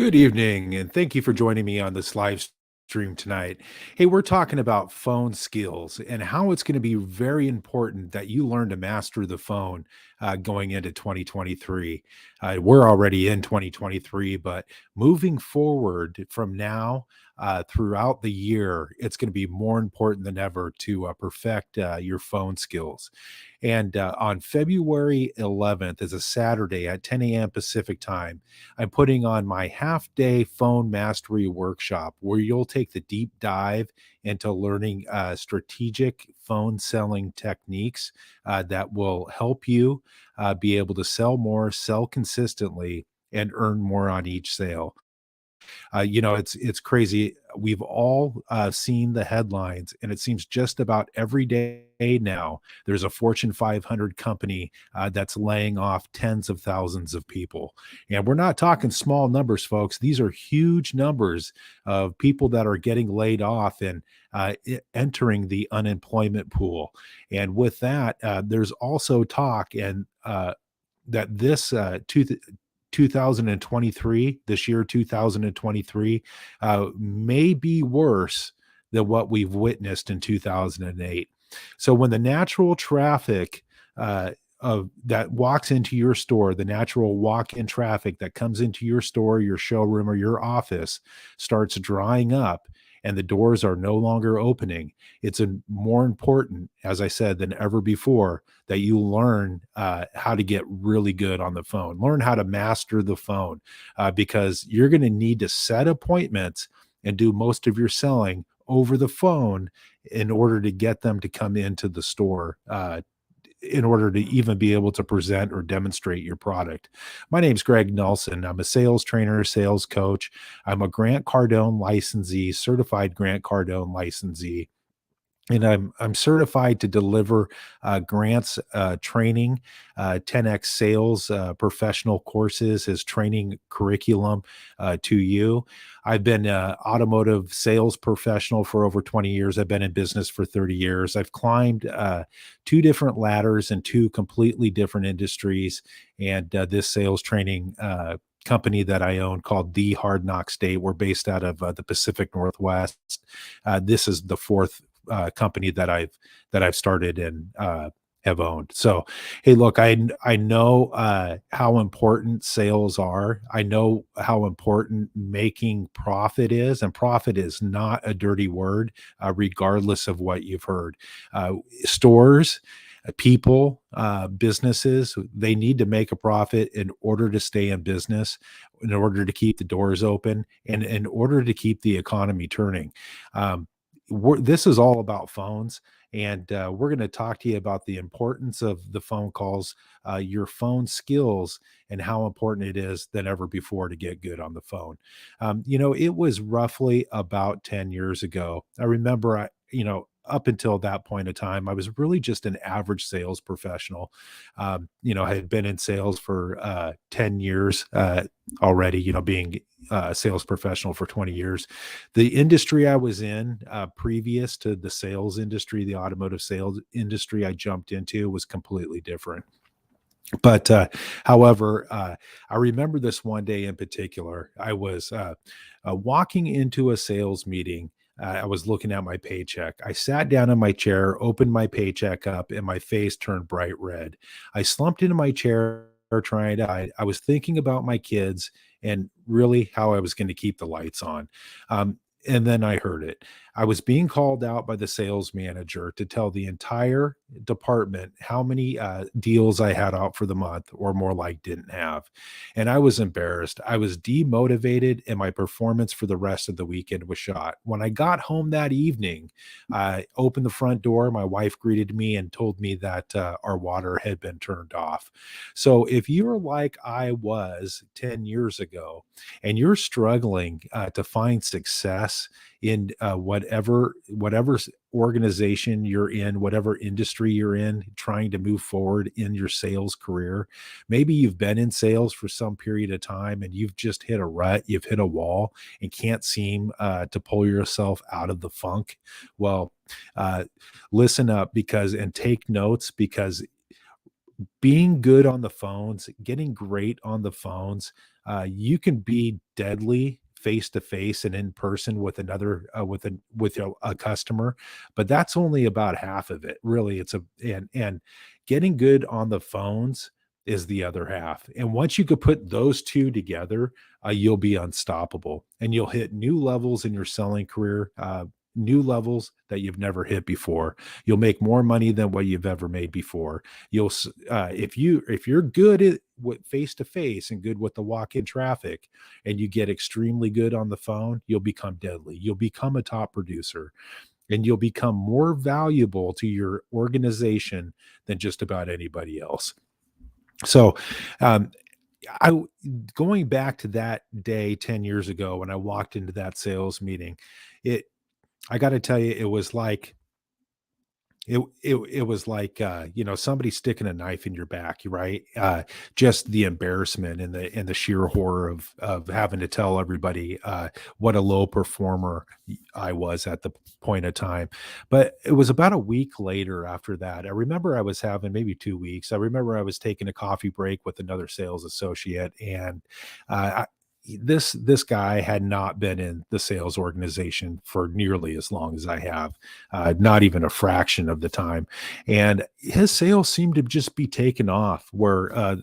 Good evening, and thank you for joining me on this live stream tonight. Hey, we're talking about phone skills and how it's going to be very important that you learn to master the phone going into 2023. We're already in 2023, but moving forward from now throughout the year, it's going to be more important than ever to perfect your phone skills. And on February 11th is a Saturday at 10 a.m. Pacific time. I'm putting on my half day phone mastery workshop where you'll take the deep dive into learning strategic phone selling techniques that will help you be able to sell more, sell consistently, and earn more on each sale. It's crazy. We've all seen the headlines, and it seems just about every day now there's a Fortune 500 company that's laying off tens of thousands of people. And we're not talking small numbers, folks. These are huge numbers of people that are getting laid off and entering the unemployment pool. And with that, there's also talk and that this 2023, this year 2023, may be worse than what we've witnessed in 2008. So when the natural traffic of that walks into your store, the natural walk-in traffic that comes into your store, your showroom, or your office starts drying up and the doors are no longer opening, it's more important, as I said, than ever before that you learn how to get really good on the phone, learn how to master the phone, because you're going to need to set appointments and do most of your selling over the phone in order to get them to come into the store. In order to even be able to present or demonstrate your product. My name's Greg Nelson. I'm a sales trainer, sales coach. I'm a Grant Cardone licensee, certified Grant Cardone licensee, and I'm certified to deliver grants training, 10x sales professional courses as training curriculum to you. I've been an automotive sales professional for over 20 years. I've been in business for 30 years. I've climbed two different ladders in two completely different industries, and this sales training company that I own called The Hard Knock State. We're based out of the Pacific Northwest. This is the fourth company that I've started and have owned. So, hey, look, I know how important sales are. I know how important making profit is, and profit is not a dirty word, regardless of what you've heard. Stores, people, businesses, they need to make a profit in order to stay in business, in order to keep the doors open, and in order to keep the economy turning. Um, this is all about phones, and we're going to talk to you about the importance of the phone calls, your phone skills, and how important it is than ever before to get good on the phone. It was roughly about 10 years ago. I remember, up until that point of time, I was really just an average sales professional. I had been in sales for 10 years already, being a sales professional for 20 years. The industry I was in previous to the sales industry, the automotive sales industry I jumped into was completely different. But however, I remember this one day in particular. I was walking into a sales meeting. I was looking at my paycheck. I sat down in my chair, opened my paycheck up, and my face turned bright red. I slumped into my chair trying to hide. I was thinking about my kids and really how I was going to keep the lights on. And then I heard it. I was being called out by the sales manager to tell the entire department how many deals I had out for the month, or more like didn't have. And I was embarrassed. I was demotivated, and my performance for the rest of the weekend was shot. When I got home that evening, I opened the front door. My wife greeted me and told me that our water had been turned off. So if you're like I was 10 years ago, and you're struggling to find success in whatever organization you're in, whatever industry you're in, trying to move forward in your sales career. Maybe you've been in sales for some period of time and you've just hit a rut, you've hit a wall, and can't seem to pull yourself out of the funk. Well, uh, listen up, because and take notes, because being good on the phones, getting great on the phones, you can be deadly face to face and in person with another with a customer, but that's only about half of it. Really, it's a and getting good on the phones is the other half. And once you could put those two together, you'll be unstoppable and you'll hit new levels in your selling career. New levels that you've never hit before. You'll make more money than what you've ever made before. If you're good at with face to face and good with the walk-in traffic, and you get extremely good on the phone, you'll become deadly. You'll become a top producer, and you'll become more valuable to your organization than just about anybody else. So, um, I going back to that day 10 years ago when I walked into that sales meeting, it I got to tell you, it was like, somebody sticking a knife in your back, right? Just the embarrassment and the sheer horror of having to tell everybody, what a low performer I was at the point of time. But it was about a week later after that. I remember I was having maybe 2 weeks. I remember I was taking a coffee break with another sales associate, and, I this guy had not been in the sales organization for nearly as long as I have, not even a fraction of the time. And his sales seemed to just be taken off where,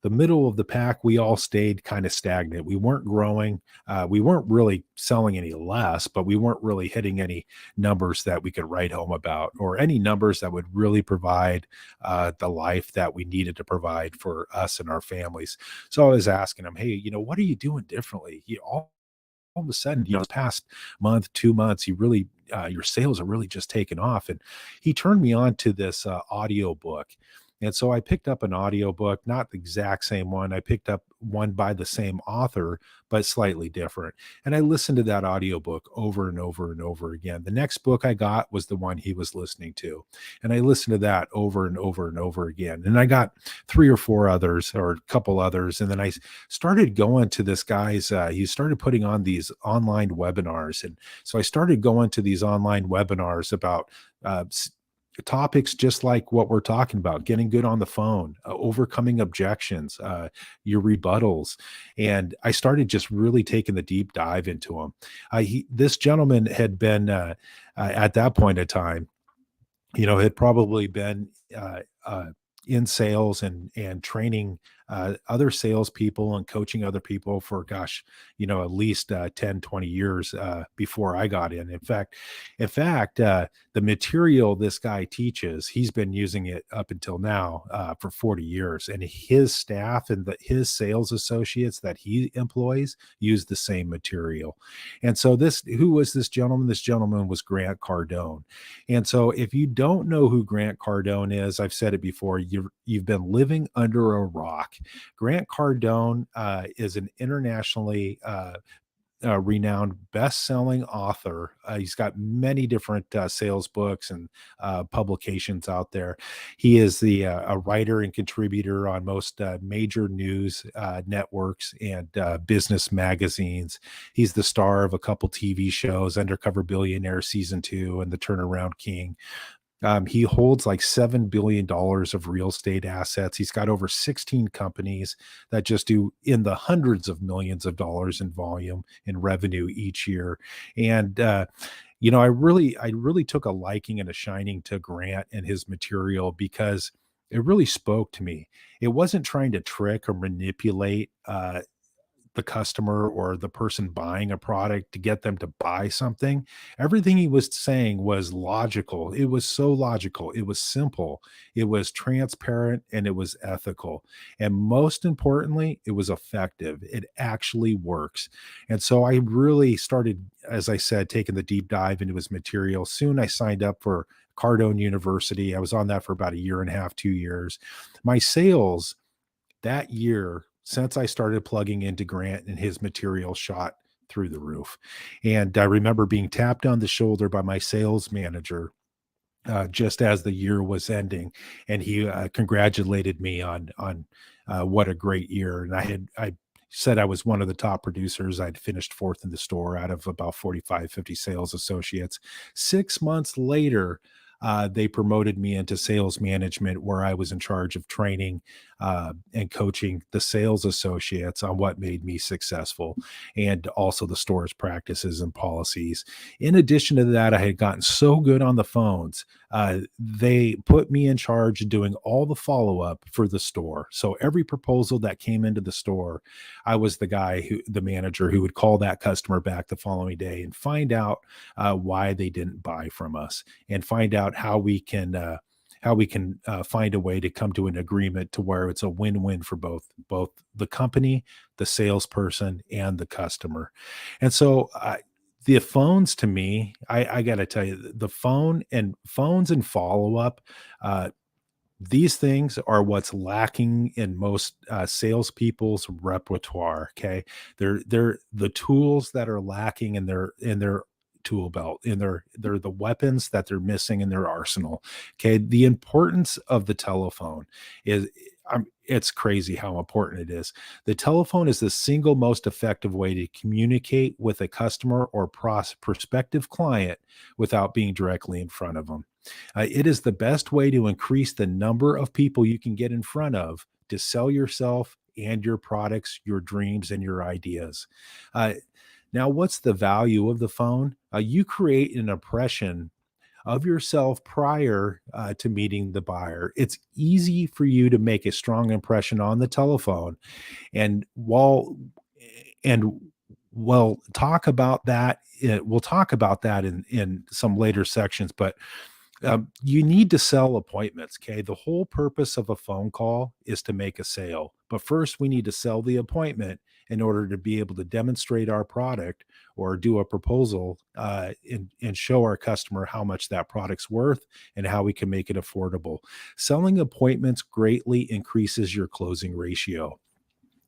the middle of the pack, we all stayed kind of stagnant. We weren't growing. We weren't really selling any less, but we weren't really hitting any numbers that we could write home about or any numbers that would really provide the life that we needed to provide for us and our families. So I was asking him, hey, what are you doing differently? All of a sudden, this past month, 2 months, your sales are really just taken off. And he turned me on to this audio book. And so I picked up an audio book, not the exact same one. I picked up one by the same author, but slightly different. And I listened to that audio book over and over and over again. The next book I got was the one he was listening to. And I listened to that over and over and over again. And I got three or four others or a couple others. And then I started going to this guy's, he started putting on these online webinars. And so I started going to these online webinars about, topics just like what we're talking about, getting good on the phone, overcoming objections, your rebuttals. And I started just really taking the deep dive into them. This gentleman had been, at that point in time, had probably been, in sales and training other salespeople and coaching other people for, gosh, at least 10, 20 years before I got in fact, the material this guy teaches, he's been using it up until now for 40 years, and his staff and his sales associates that he employs use the same material. And so who was this gentleman? This gentleman was Grant Cardone. And so if you don't know who Grant Cardone is, I've said it before, you've been living under a rock. Grant Cardone is an internationally renowned best-selling author. He's got many different sales books and publications out there. He is a writer and contributor on most major news networks and business magazines. He's the star of a couple TV shows, Undercover Billionaire Season 2 and The Turnaround King. He holds like $7 billion of real estate assets. He's got over 16 companies that just do in the hundreds of millions of dollars in volume in revenue each year. And, I really took a liking and a shining to Grant and his material because it really spoke to me. It wasn't trying to trick or manipulate, the customer or the person buying a product to get them to buy something. Everything he was saying was logical. It was so logical. It was simple. It was transparent and it was ethical. And most importantly, it was effective. It actually works. And so I really started, as I said, taking the deep dive into his material. Soon I signed up for Cardone University. I was on that for about a year and a half, 2 years. My sales that year, since I started plugging into Grant and his material, shot through the roof. And I remember being tapped on the shoulder by my sales manager just as the year was ending, and he congratulated me on what a great year. And I said I was one of the top producers. I'd finished fourth in the store out of about 45, 50 sales associates. 6 months later, they promoted me into sales management, where I was in charge of training and coaching the sales associates on what made me successful, and also the store's practices and policies. In addition to that, I had gotten so good on the phones. They put me in charge of doing all the follow up for the store. So every proposal that came into the store, I was the manager who would call that customer back the following day and find out why they didn't buy from us, and find out how we can find a way to come to an agreement to where it's a win-win for both the company, the salesperson, and the customer. And so the phones, to me, I got to tell you, the phones and follow up, uh, these things are what's lacking in most salespeople's repertoire. Okay, they're the tools that are lacking in their tool belt. They're the weapons that they're missing in their arsenal. Okay, the importance of the telephone is. It's crazy how important it is. The telephone is the single most effective way to communicate with a customer or prospective client without being directly in front of them. It is the best way to increase the number of people you can get in front of to sell yourself and your products, your dreams, and your ideas. Uh, Now, what's the value of the phone? You create an impression of yourself prior to meeting the buyer. It's easy for you to make a strong impression on the telephone, and and we'll talk about that. We'll talk about that in some later sections, but you need to sell appointments. Okay. The whole purpose of a phone call is to make a sale. But first, we need to sell the appointment in order to be able to demonstrate our product or do a proposal and show our customer how much that product's worth and how we can make it affordable. Selling appointments greatly increases your closing ratio.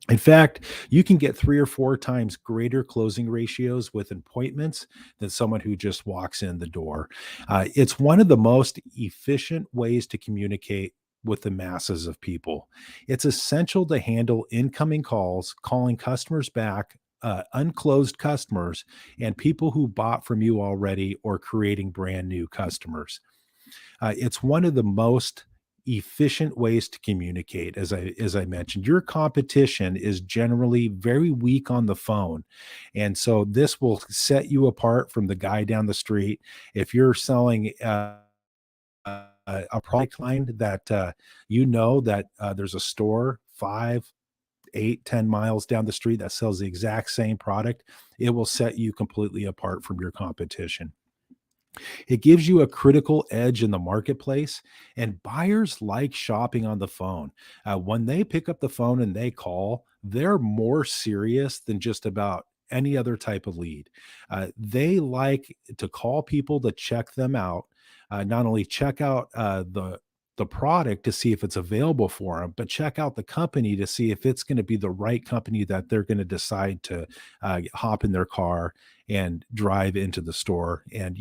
In fact, you can get 3 or 4 times greater closing ratios with appointments than someone who just walks in the door. It's one of the most efficient ways to communicate with the masses of people. It's essential to handle incoming calls, calling customers back, unclosed customers, and people who bought from you already, or creating brand new customers. It's one of the most efficient ways to communicate. As I mentioned, your competition is generally very weak on the phone, and so this will set you apart from the guy down the street. If you're selling a product line that there's a store 5, 8, 10 miles down the street that sells the exact same product, it will set you completely apart from your competition. It gives you a critical edge in the marketplace, and buyers like shopping on the phone. When they pick up the phone and they call, they're more serious than just about any other type of lead. They like to call people to check them out, not only check out the product to see if it's available for them, but check out the company to see if it's going to be the right company that they're going to decide to hop in their car and drive into the store. And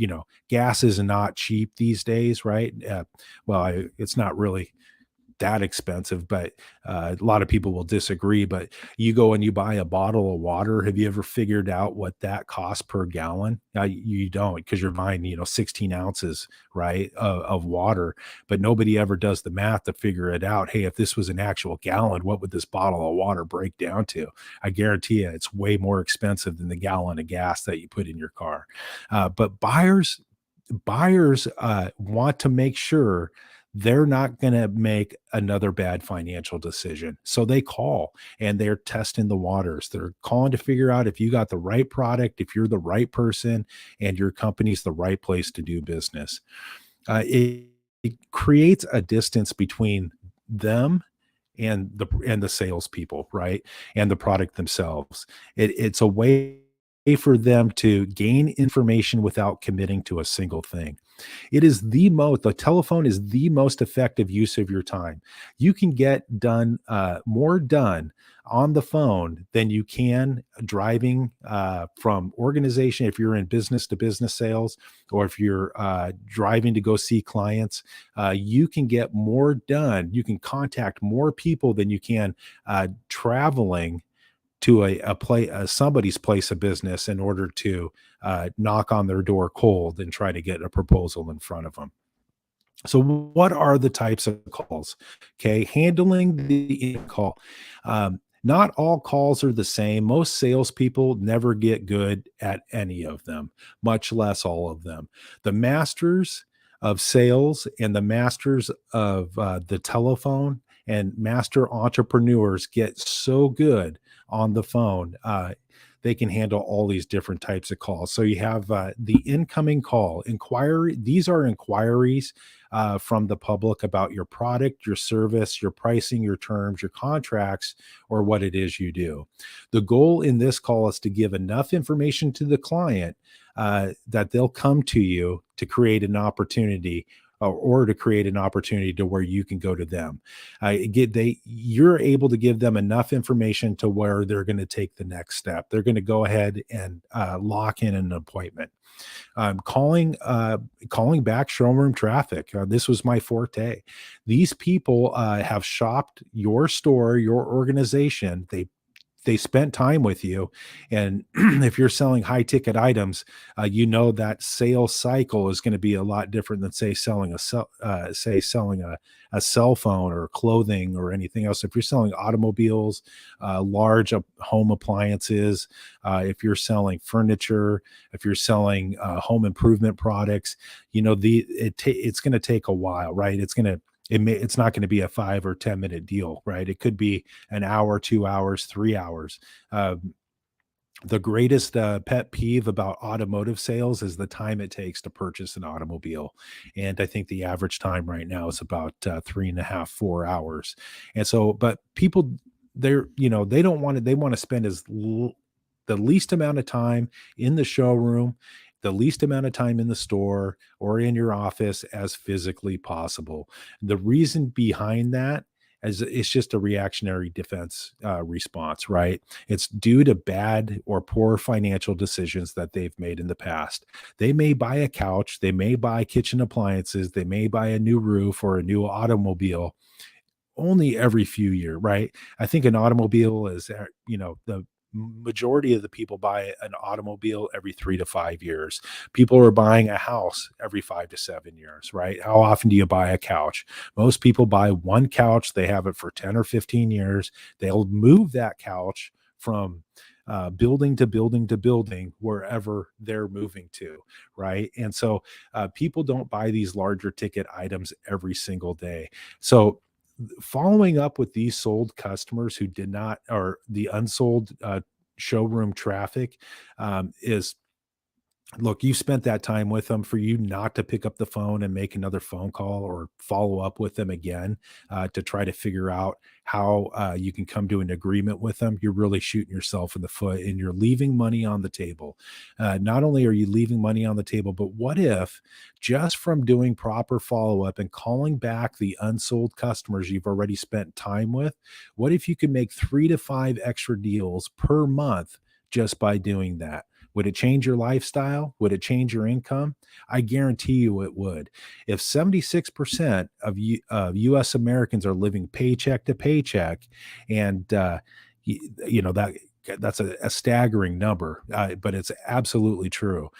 gas is not cheap these days, right? It's not really that expensive, but a lot of people will disagree. But you go and you buy a bottle of water. Have you ever figured out what that costs per gallon? You don't, because you're buying 16 ounces, right, of water. But nobody ever does the math to figure it out. Hey, if this was an actual gallon, what would this bottle of water break down to? I guarantee you, it's way more expensive than the gallon of gas that you put in your car. But buyers want to make sure they're not going to make another bad financial decision. So they call and they're testing the waters. They're calling to figure out if you got the right product, if you're the right person, and your company's the right place to do business. It creates a distance between them and the salespeople, right? And the product themselves. It's a way for them to gain information without committing to a single thing. The telephone is the most effective use of your time. You can get done more done on the phone than you can driving from organization. If you're in business to business sales, or if you're driving to go see clients, you can get more done. You can contact more people than you can traveling to somebody's place of business in order to knock on their door cold and try to get a proposal in front of them. So, what are the types of calls? Okay, handling the call. Not all calls are the same. Most salespeople never get good at any of them, much less all of them. The masters of sales and the masters of the telephone and master entrepreneurs get so good on the phone. They can handle all these different types of calls. So you have the incoming call inquiry. These are inquiries from the public about your product, your service, your pricing, your terms, your contracts, or what it is you do. The goal in this call is to give enough information to the client that they'll come to you to create an opportunity. Or to create an opportunity to where you can go to them, you're able to give them enough information to where they're going to take the next step. They're going to go ahead and lock in an appointment. Calling back showroom traffic. This was my forte. These people have shopped your store, your organization. They spent time with you, and if you're selling high ticket items, that sales cycle is going to be a lot different than say selling a cell phone or clothing or anything else. If you're selling automobiles, large home appliances, if you're selling furniture, if you're selling home improvement products, it's going to take a while, right? It's not going to be a 5 or 10 minute deal, right? It could be an hour, 2 hours, 3 hours. The greatest pet peeve about automotive sales is the time it takes to purchase an automobile. And I think the average time right now is about 3.5, 4 hours. And so, but people, they don't want to, they want to spend the least amount of time in the showroom, the least amount of time in the store or in your office as physically possible. The reason behind that is it's just a reactionary defense response, right? It's due to bad or poor financial decisions that they've made in the past. They may buy a couch, they may buy kitchen appliances, they may buy a new roof or a new automobile only every few years, right? I think an automobile is, the majority of the people buy an automobile every 3 to 5 years. People are buying a house every 5 to 7 years, right? How often do you buy a couch? Most people buy one couch, they have it for 10 or 15 years. They'll move that couch from building to building to building wherever they're moving to, right? And so people don't buy these larger ticket items every single day. So following up with these sold customers who did not, or the unsold showroom traffic, is look, you spent that time with them. For you not to pick up the phone and make another phone call or follow up with them again to try to figure out how you can come to an agreement with them, you're really shooting yourself in the foot and you're leaving money on the table. Not only are you leaving money on the table, but what if just from doing proper follow up and calling back the unsold customers you've already spent time with, what if you could make 3 to 5 extra deals per month just by doing that? Would it change your lifestyle? Would it change your income? I guarantee you it would. If 76% of US Americans are living paycheck to paycheck, and that's a staggering number, but it's absolutely true.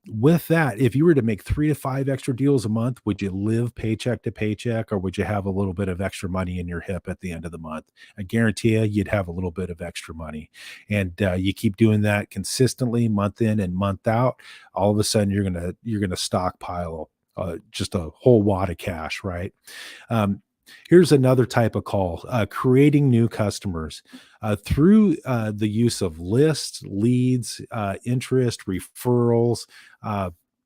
With that, if you were to make 3 to 5 extra deals a month, would you live paycheck to paycheck, or would you have a little bit of extra money in your hip at the end of the month? I guarantee you'd have a little bit of extra money. And you keep doing that consistently, month in and month out. All of a sudden, you're gonna stockpile just a whole wad of cash, right? Um, Here's another type of call: creating new customers through the use of lists, leads, interest, referrals.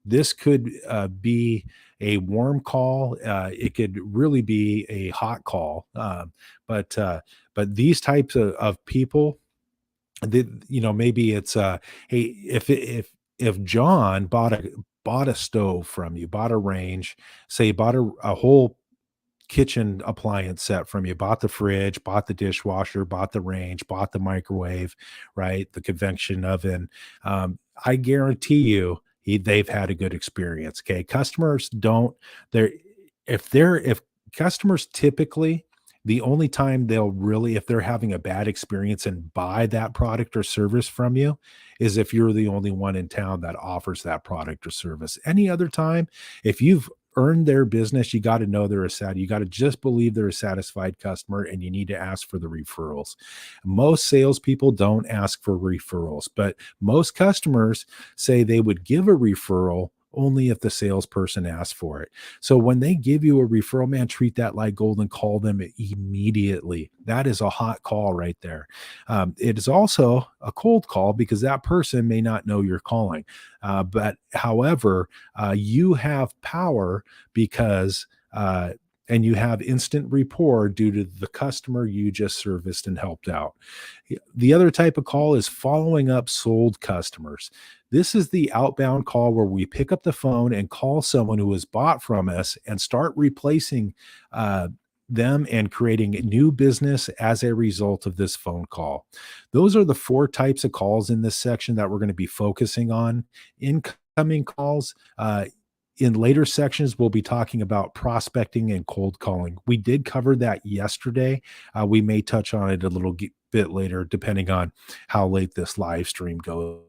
This could be a warm call. It could really be a hot call. But but these types of people, maybe it's hey, if John bought a stove from you, bought a range, say bought a whole kitchen appliance set from you, bought the fridge, bought the dishwasher, bought the range, bought the microwave, right? The convection oven. I guarantee you they've had a good experience. Okay. Customers don't, they're, if customers typically, the only time they'll really, if they're having a bad experience and buy that product or service from you, is if you're the only one in town that offers that product or service. Any other time, if you've earn their business, you got to know you got to just believe they're a satisfied customer, and you need to ask for the referrals. Most salespeople don't ask for referrals, but most customers say they would give a referral only if the salesperson asks for it. So when they give you a referral, man, treat that like gold and call them immediately. That is a hot call right there. It is also a cold call because that person may not know you're calling. But however, you have power because and you have instant rapport due to the customer you just serviced and helped out. The other type of call is following up sold customers. This is the outbound call where we pick up the phone and call someone who has bought from us and start replacing uh, them and creating new business as a result of this phone call. Those are the four types of calls in this section that we're going to be focusing on. Incoming calls. In later sections, we'll be talking about prospecting and cold calling. We did cover that yesterday. We may touch on it a little bit later, depending on how late this live stream goes.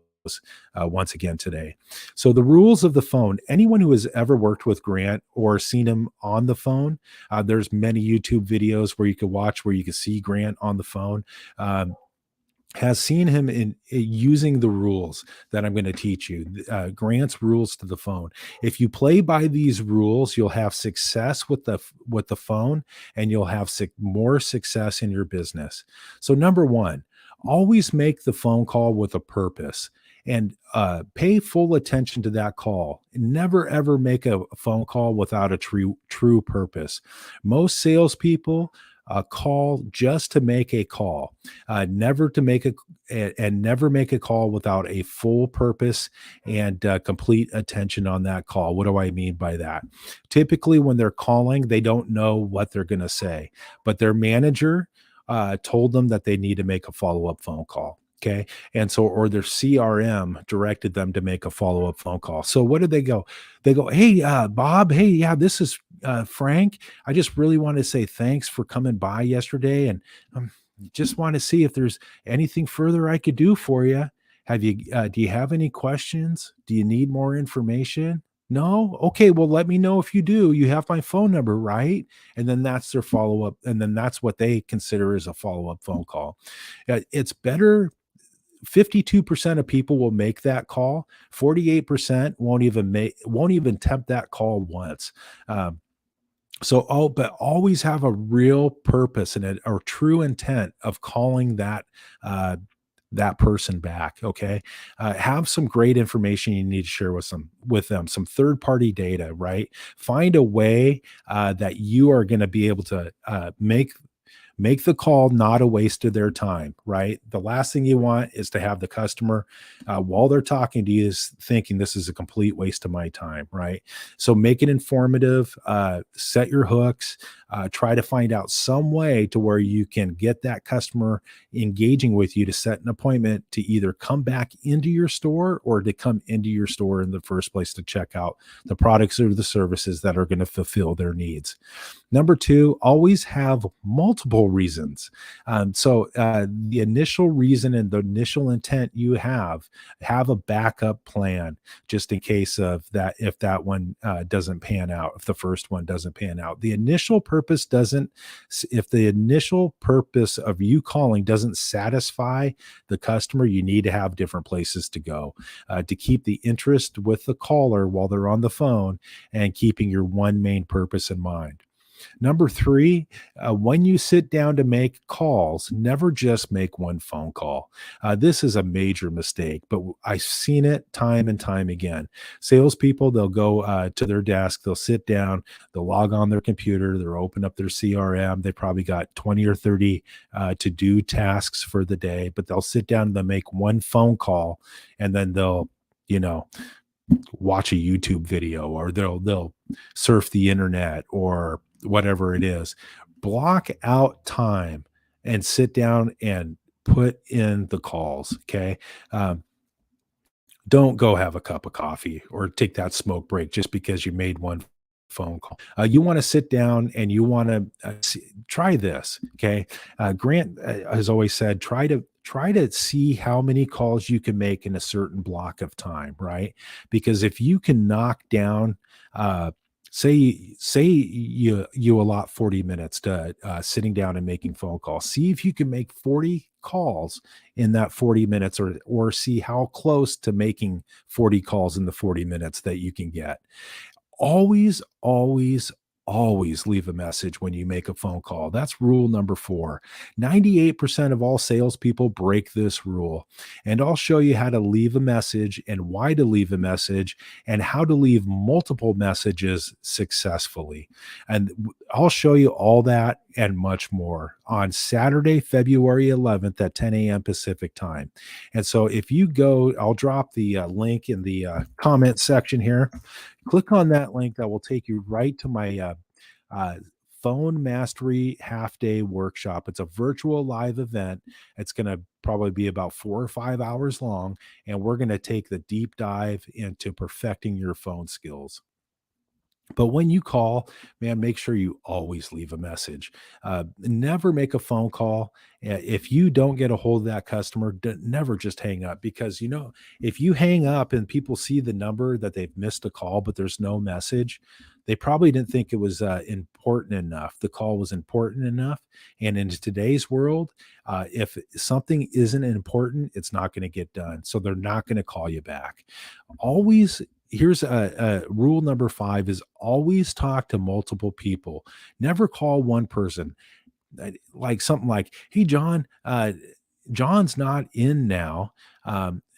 Once again today. So the rules of the phone. Anyone who has ever worked with Grant or seen him on the phone, there's many YouTube videos where you can watch where you can see Grant on the phone. Has seen him in using the rules that I'm going to teach you, Grant's rules to the phone. If you play by these rules, you'll have success with the phone, and you'll have more success in your business. So number one, always make the phone call with a purpose, and pay full attention to that call. Never ever make a phone call without a true purpose. Most salespeople call just to make a call, never to make and never make a call without a full purpose and complete attention on that call. What do I mean by that? Typically, when they're calling, they don't know what they're going to say, but their manager told them that they need to make a follow-up phone call. Okay. And so, or their CRM directed them to make a follow up phone call. So, what did they go? They go, hey, Bob, hey, yeah, this is Frank. I just really want to say thanks for coming by yesterday. And just want to see if there's anything further I could do for you. Do you have any questions? Do you need more information? No? Okay, well, let me know if you do. You have my phone number, right? And then that's their follow up. And then that's what they consider as a follow up phone call. It's better. 52% of people will make that call. 48% won't even attempt that call once. But always have a real purpose and a true intent of calling that person back. Okay. Have some great information you need to share with them, some third party data, right? Find a way that you are going to be able to make the call not a waste of their time, right? The last thing you want is to have the customer, while they're talking to you, is thinking this is a complete waste of my time, right? So make it informative, set your hooks, try to find out some way to where you can get that customer engaging with you to set an appointment to either come back into your store or to come into your store in the first place to check out the products or the services that are going to fulfill their needs. Number two, always have multiple reasons. The initial reason and the initial intent you have a backup plan just in case of that, if that one doesn't pan out, if the first one doesn't pan out. If the initial purpose of you calling doesn't satisfy the customer, you need to have different places to go to keep the interest with the caller while they're on the phone and keeping your one main purpose in mind. Number three, when you sit down to make calls, never just make one phone call. This is a major mistake, but I've seen it time and time again. Salespeople, they'll go to their desk, they'll sit down, they'll log on their computer, they'll open up their CRM. They probably got 20 or 30 to-do tasks for the day, but they'll sit down and they'll make one phone call, and then they'll, watch a YouTube video, or they'll surf the internet or whatever it is. Block out time and sit down and put in the calls. Okay. Don't go have a cup of coffee or take that smoke break just because you made one phone call. You want to sit down and you want to try this. Okay. Grant has always said, try to see how many calls you can make in a certain block of time, right? Because if you can knock down Say you allot 40 minutes to sitting down and making phone calls. See if you can make 40 calls in that 40 minutes, or see how close to making 40 calls in the 40 minutes that you can get. Always, always, always leave a message when you make a phone call. That's rule number 4. 98% of all salespeople break this rule. And I'll show you how to leave a message and why to leave a message and how to leave multiple messages successfully. And I'll show you all that and much more on Saturday, February 11th at 10 a.m. Pacific time. And so if you go, I'll drop the link in the comment section here. Click on that link. That will take you right to my uh, phone mastery half day workshop. It's a virtual live event. It's going to probably be about 4 or 5 hours long, and we're going to take the deep dive into perfecting your phone skills. But when you call, man, make sure you always leave a message. Never make a phone call. If you don't get a hold of that customer, never just hang up, because, if you hang up and people see the number that they've missed a call, but there's no message, they probably didn't think it was important enough. The call was important enough. And in today's world, if something isn't important, it's not going to get done. So they're not going to call you back. Always Here's a rule number 5 is always talk to multiple people. Never call one person. Like something like, hey, John, John's not in now.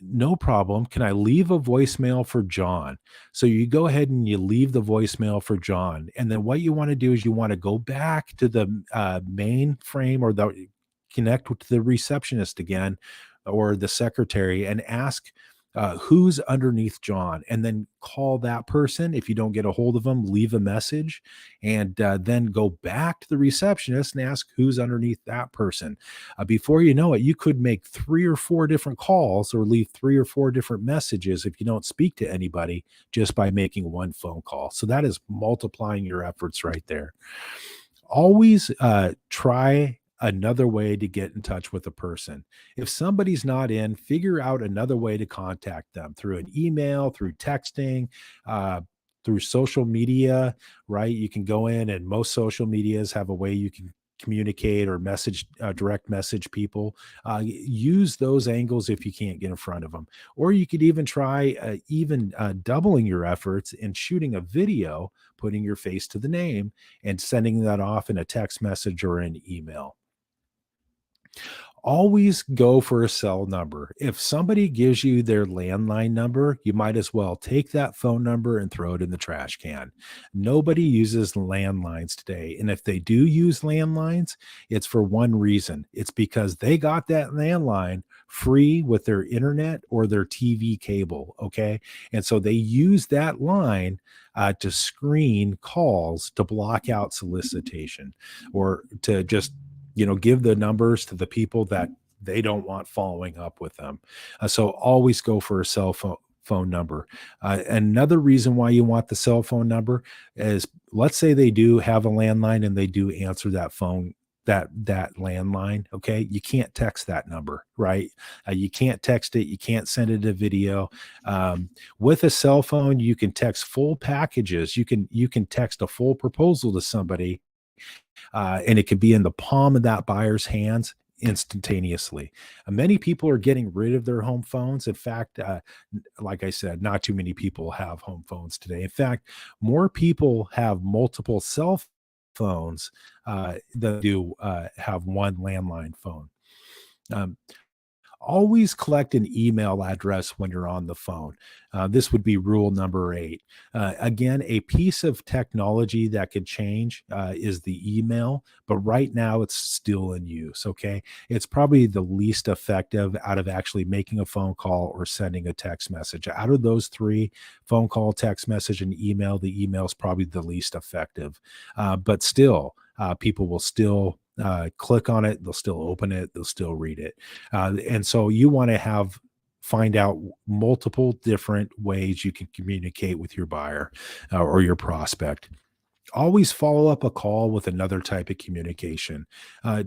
No problem. Can I leave a voicemail for John? So you go ahead and you leave the voicemail for John. And then what you want to do is you want to go back to the main frame, or connect with the receptionist again, or the secretary, and ask who's underneath John, and then call that person. If you don't get a hold of them, leave a message, and then go back to the receptionist and ask who's underneath that person. Before you know it, you could make 3 or 4 different calls, or leave 3 or 4 different messages if you don't speak to anybody, just by making one phone call. So that is multiplying your efforts right there. Always try another way to get in touch with a person. If somebody's not in, figure out another way to contact them, through an email, through texting, uh, through social media, right? You can go in, and most social medias have a way you can communicate or message, direct message people. Use those angles if you can't get in front of them. Or you could even try even doubling your efforts and shooting a video, putting your face to the name, and sending that off in a text message or an email. Always go for a cell number. If somebody gives you their landline number, you might as well take that phone number and throw it in the trash can. Nobody uses landlines today. And if they do use landlines, it's for one reason. It's because they got that landline free with their internet or their TV cable. Okay. And so they use that line to screen calls, to block out solicitation, or to just give the numbers to the people that they don't want following up with them. So always go for a cell phone number. Another reason why you want the cell phone number is, let's say they do have a landline and they do answer that phone, that landline. Okay, you can't text that number, right? You can't text it, you can't send it a video. With a cell phone, you can text full packages. You can text a full proposal to somebody, and it could be in the palm of that buyer's hands instantaneously. Many people are getting rid of their home phones. In fact, like I said, not too many people have home phones today. In fact, more people have multiple cell phones than do have one landline phone. Um, Always collect an email address when you're on the phone. This would be rule number 8. Again, a piece of technology that could change is the email, but right now it's still in use. Okay. It's probably the least effective out of actually making a phone call or sending a text message. Out of those 3, phone call, text message, and email, the email is probably the least effective. But still, people will still click on it, they'll still open it, they'll still read it. And so you want to find out multiple different ways you can communicate with your buyer or your prospect. Always follow up a call with another type of communication.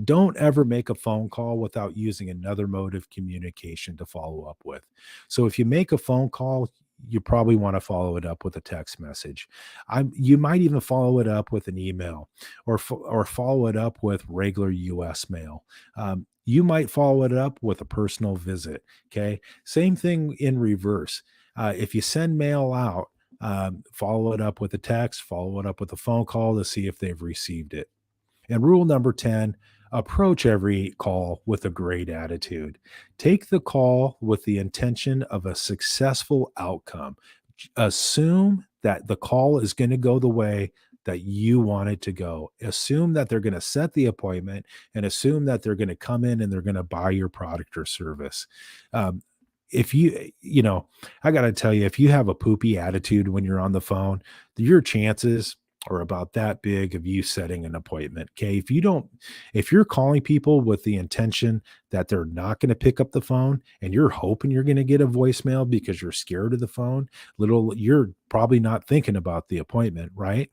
Don't ever make a phone call without using another mode of communication to follow up with. So if you make a phone call, you probably want to follow it up with a text message. You might even follow it up with an email, or follow it up with regular US mail. You might follow it up with a personal visit. Okay. Same thing in reverse. If you send mail out, follow it up with a text, follow it up with a phone call to see if they've received it. And rule number 10, approach every call with a great attitude. Take the call with the intention of a successful outcome. Assume that the call is going to go the way that you want it to go. Assume that they're going to set the appointment, and assume that they're going to come in and they're going to buy your product or service. Um, if I got to tell you, if you have a poopy attitude when you're on the phone, your chances are about that big of you setting an appointment. Okay. If you're calling people with the intention that they're not going to pick up the phone, and you're hoping you're going to get a voicemail because you're scared of the phone, you're probably not thinking about the appointment, right?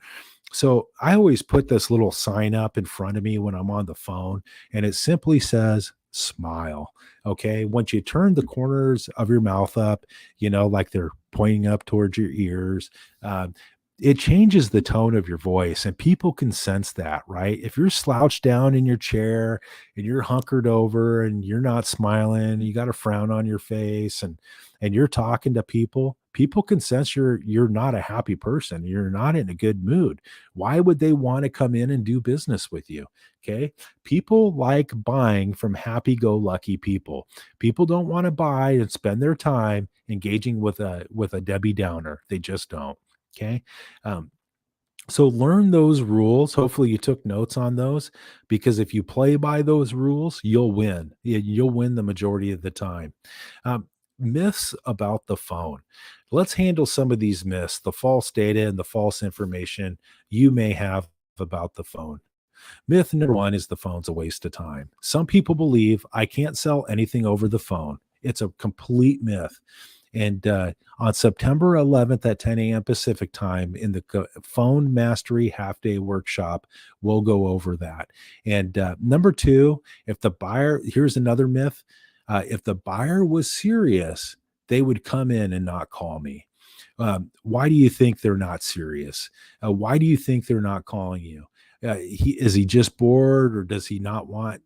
So I always put this little sign up in front of me when I'm on the phone, and it simply says, smile. Okay. Once you turn the corners of your mouth up, like they're pointing up towards your ears, uh, it changes the tone of your voice, and people can sense that, right? If you're slouched down in your chair and you're hunkered over and you're not smiling, you got a frown on your face, and you're talking to people, people can sense you're not a happy person. You're not in a good mood. Why would they want to come in and do business with you? Okay. People like buying from happy-go-lucky people. People don't want to buy and spend their time engaging with a Debbie Downer. They just don't. Okay. Um, so learn those rules. Hopefully you took notes on those, because if you play by those rules, you'll win. You'll win the majority of the time. Um, Myths about the phone. Let's handle some of these myths, the false data and the false information you may have about the phone. Myth number one is the phone's a waste of time. Some people believe I can't sell anything over the phone. It's a complete myth. And on September 11th at 10 a.m. Pacific time in the Phone Mastery Half Day Workshop, we'll go over that. And number two, here's another myth. If the buyer was serious, they would come in and not call me. Why do you think they're not serious? Why do you think they're not calling you? Is he just bored, or does he not want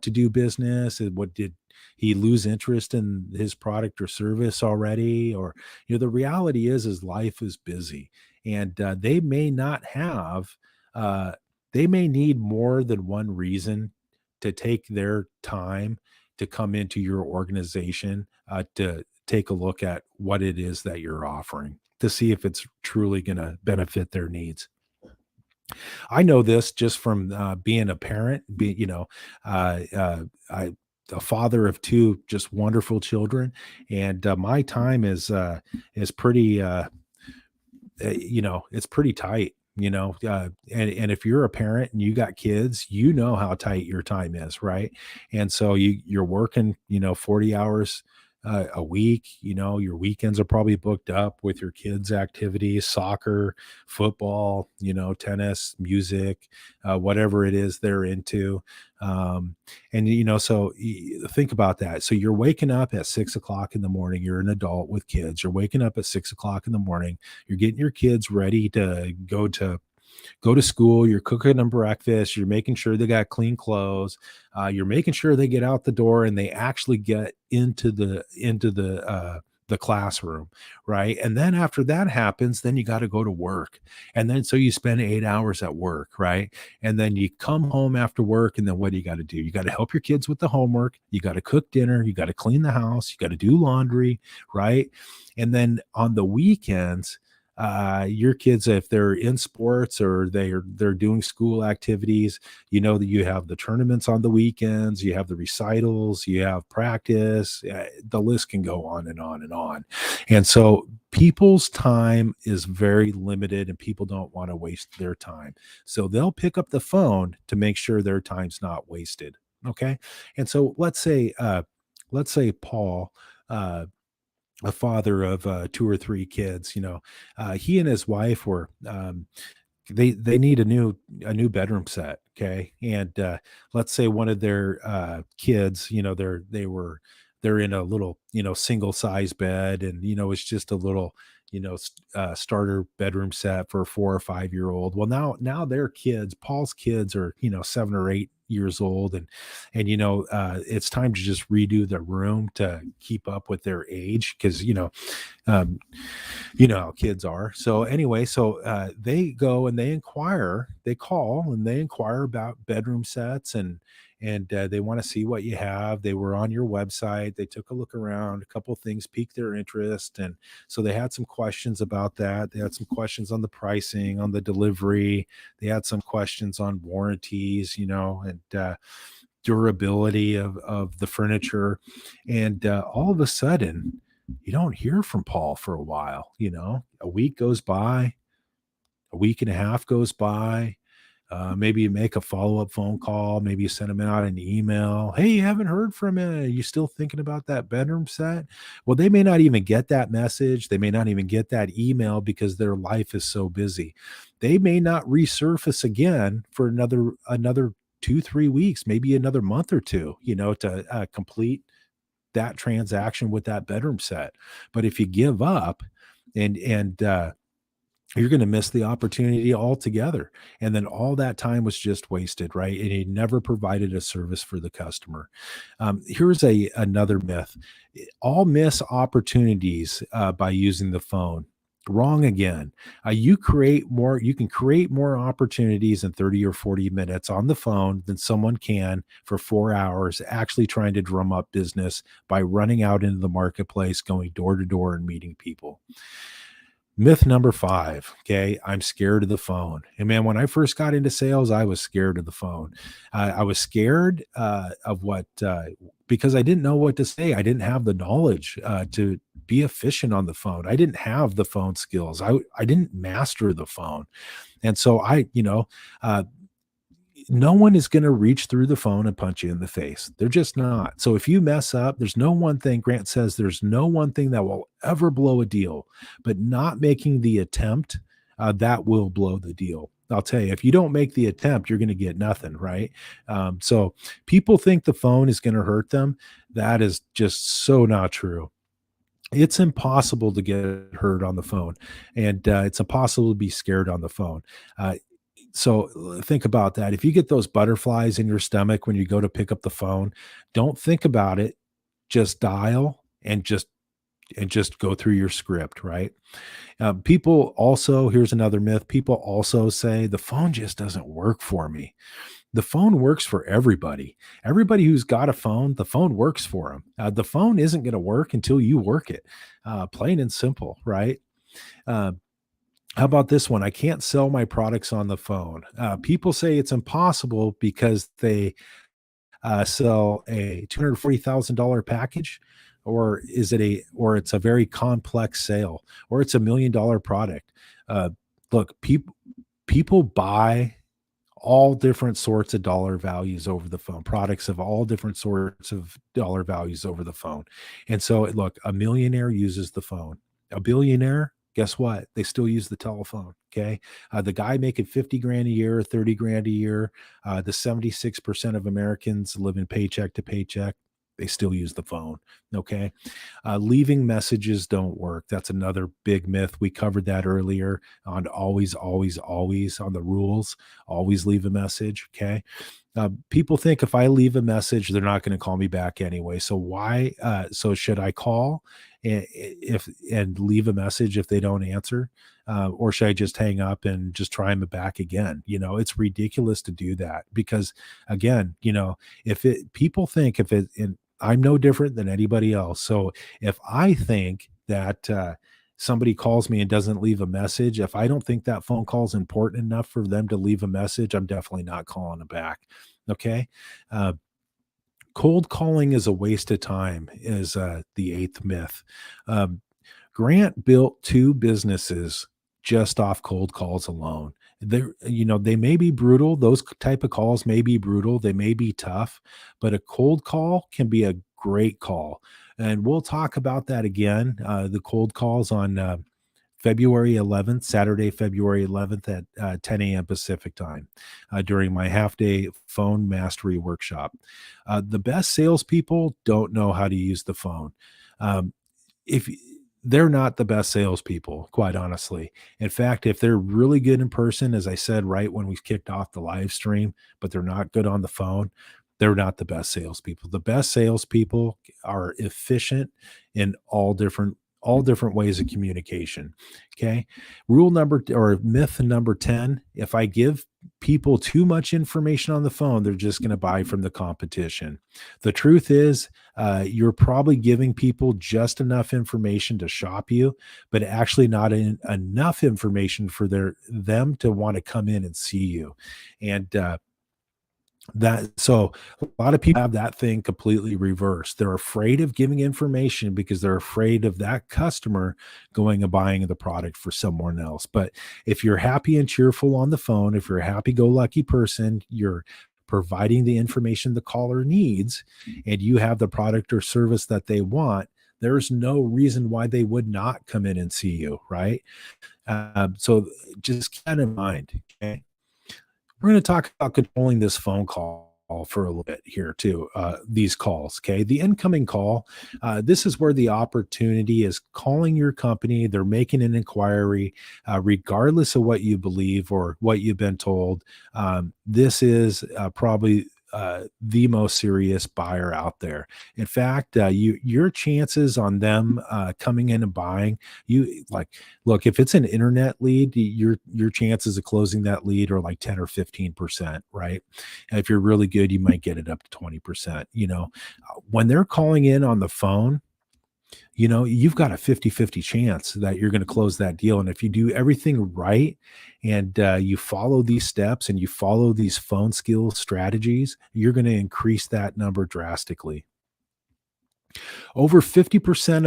to do business? And what did he lose interest in his product or service already? Or the reality is life is busy, and uh, they may need more than one reason to take their time to come into your organization, to take a look at what it is that you're offering, to see if it's truly going to benefit their needs. I know this just from being a parent, I a father of two just wonderful children, and my time is pretty it's pretty tight. And if you're a parent and you got kids, you know how tight your time is, right? And so you're working 40 hours a week. Your weekends are probably booked up with your kids' activities, soccer, football, tennis, music, whatever it is they're into. um, and so think about that. So you're waking up at 6 o'clock in the morning. You're an adult with kids. You're waking up at 6 o'clock in the morning. You're getting your kids ready to go to school. You're cooking them breakfast. You're making sure they got clean clothes. You're making sure they get out the door and they actually get into the classroom, right? And then after that happens, then you got to go to work. And then so you spend 8 hours at work, right? And then you come home after work, and then what do you got to do? You got to help your kids with the homework. You got to cook dinner. You got to clean the house. You got to do laundry, right? And then on the weekends, your kids, if they're in sports or they're doing school activities, that you have the tournaments on the weekends, you have the recitals, you have practice. The list can go on and on and on. And so people's time is very limited, and people don't want to waste their time, so they'll pick up the phone to make sure their time's not wasted. Okay. And so let's say Paul, uh, a father of two or three kids. He and his wife were, they need a new bedroom set. Okay. And let's say one of their kids, they were they're in a little, single size bed, and it's just a little, starter bedroom set for a 4 or 5 year old. Well, now their kids, Paul's kids, are 7 or 8 years old, and it's time to just redo the room to keep up with their age, because um, how kids are. So anyway, they go and they call and they inquire about bedroom sets, and they want to see what you have. They were on your website. They took a look around. A couple of things piqued their interest, and so they had some questions about that. They had some questions on the pricing, on the delivery. They had some questions on warranties, and durability of the furniture. And all of a sudden, you don't hear from Paul for a while. A week goes by, a week and a half goes by. Maybe you make a follow-up phone call. Maybe you send them out an email. Hey, you haven't heard from me. You still thinking about that bedroom set? Well, they may not even get that message. They may not even get that email because their life is so busy. They may not resurface again for another 2, 3 weeks, maybe another month or two, to complete that transaction with that bedroom set. But if you give up, and you're going to miss the opportunity altogether. And then all that time was just wasted, right? And he never provided a service for the customer. Here's another myth. All miss opportunities by using the phone. Wrong again. You can create more opportunities in 30 or 40 minutes on the phone than someone can for 4 hours actually trying to drum up business by running out into the marketplace, going door to door and meeting people. Myth number 5. Okay. I'm scared of the phone. And man, when I first got into sales, I was scared of the phone. I was scared of because I didn't know what to say. I didn't have the knowledge to be efficient on the phone. I didn't have the phone skills. I didn't master the phone. And so uh, no one is going to reach through the phone and punch you in the face. They're just not. So if you mess up, there's no one thing. Grant says there's no one thing that will ever blow a deal, but not making the attempt, that will blow the deal. I'll tell you, if you don't make the attempt, you're going to get nothing, right? So people think the phone is going to hurt them. That is just so not true. It's impossible to get hurt on the phone, and it's impossible to be scared on the phone. Uh, so think about that. If you get those butterflies in your stomach when you go to pick up the phone, don't think about it. Just dial and just go through your script, right? People also, here's another myth. People also say the phone just doesn't work for me. The phone works for everybody. Everybody who's got a phone, the phone works for them. The phone isn't going to work until you work it. Plain and simple, right? Uh, how about this one? I can't sell my products on the phone. People say it's impossible because they sell a $240,000 package, or it's a very complex sale, or it's $1 million product. Uh, Look, people buy all different sorts of dollar values over the phone, products of all different sorts of dollar values over the phone. And so, look, a millionaire uses the phone. A billionaire, guess what? They still use the telephone. Okay. The guy making 50 grand a year, 30 grand a year, the 76% of Americans living paycheck to paycheck, they still use the phone. Okay. Leaving messages don't work. That's another big myth. We covered that earlier on always, always, always on the rules. Always leave a message. Okay. People think if I leave a message, they're not going to call me back anyway. So why? So should I call and leave a message if they don't answer, or should I just hang up and just try them back again? It's ridiculous to do that because, again, if it people think if it and I'm no different than anybody else. So if I think that somebody calls me and doesn't leave a message, if I don't think that phone call is important enough for them to leave a message, I'm definitely not calling them back. Okay. Uh, Cold calling is a waste of time, is the eighth myth. Um, Grant built 2 businesses just off cold calls alone. They may be brutal. Those type of calls may be brutal. They may be tough, but a cold call can be a great call. And we'll talk about that again. The cold calls on February 11th, Saturday, February 11th at 10 a.m. Pacific time during my half day phone mastery workshop. The best salespeople don't know how to use the phone. Um, if they're not the best salespeople, quite honestly. In fact, if they're really good in person, as I said right when we kicked off the live stream, but they're not good on the phone, they're not the best salespeople. The best salespeople are efficient in all different ways of communication. Okay. Rule number or myth number 10, if I give people too much information on the phone, they're just going to buy from the competition. The truth is, you're probably giving people just enough information to shop you, but actually not enough information for them to want to come in and see you. And that so a lot of people have that thing completely reversed. They're afraid of giving information because they're afraid of that customer going and buying the product for someone else. But if you're happy and cheerful on the phone, if you're a happy-go-lucky person, you're providing the information the caller needs, and you have the product or service that they want, there's no reason why they would not come in and see you, right? So just keep that in mind. Okay. We're going to talk about controlling this phone call for a little bit here too. These calls, okay? The incoming call, this is where the opportunity is calling your company. They're making an inquiry, regardless of what you believe or what you've been told. This is probably the most serious buyer out there. In fact, your chances on them coming in and buying, you like look, if it's an internet lead, your chances of closing that lead are like 10 or 15%, right? And if you're really good, you might get it up to 20%. When they're calling in on the phone, you've got a 50-50 chance that you're going to close that deal. And if you do everything right and you follow these steps and you follow these phone skill strategies, you're going to increase that number drastically. Over 50%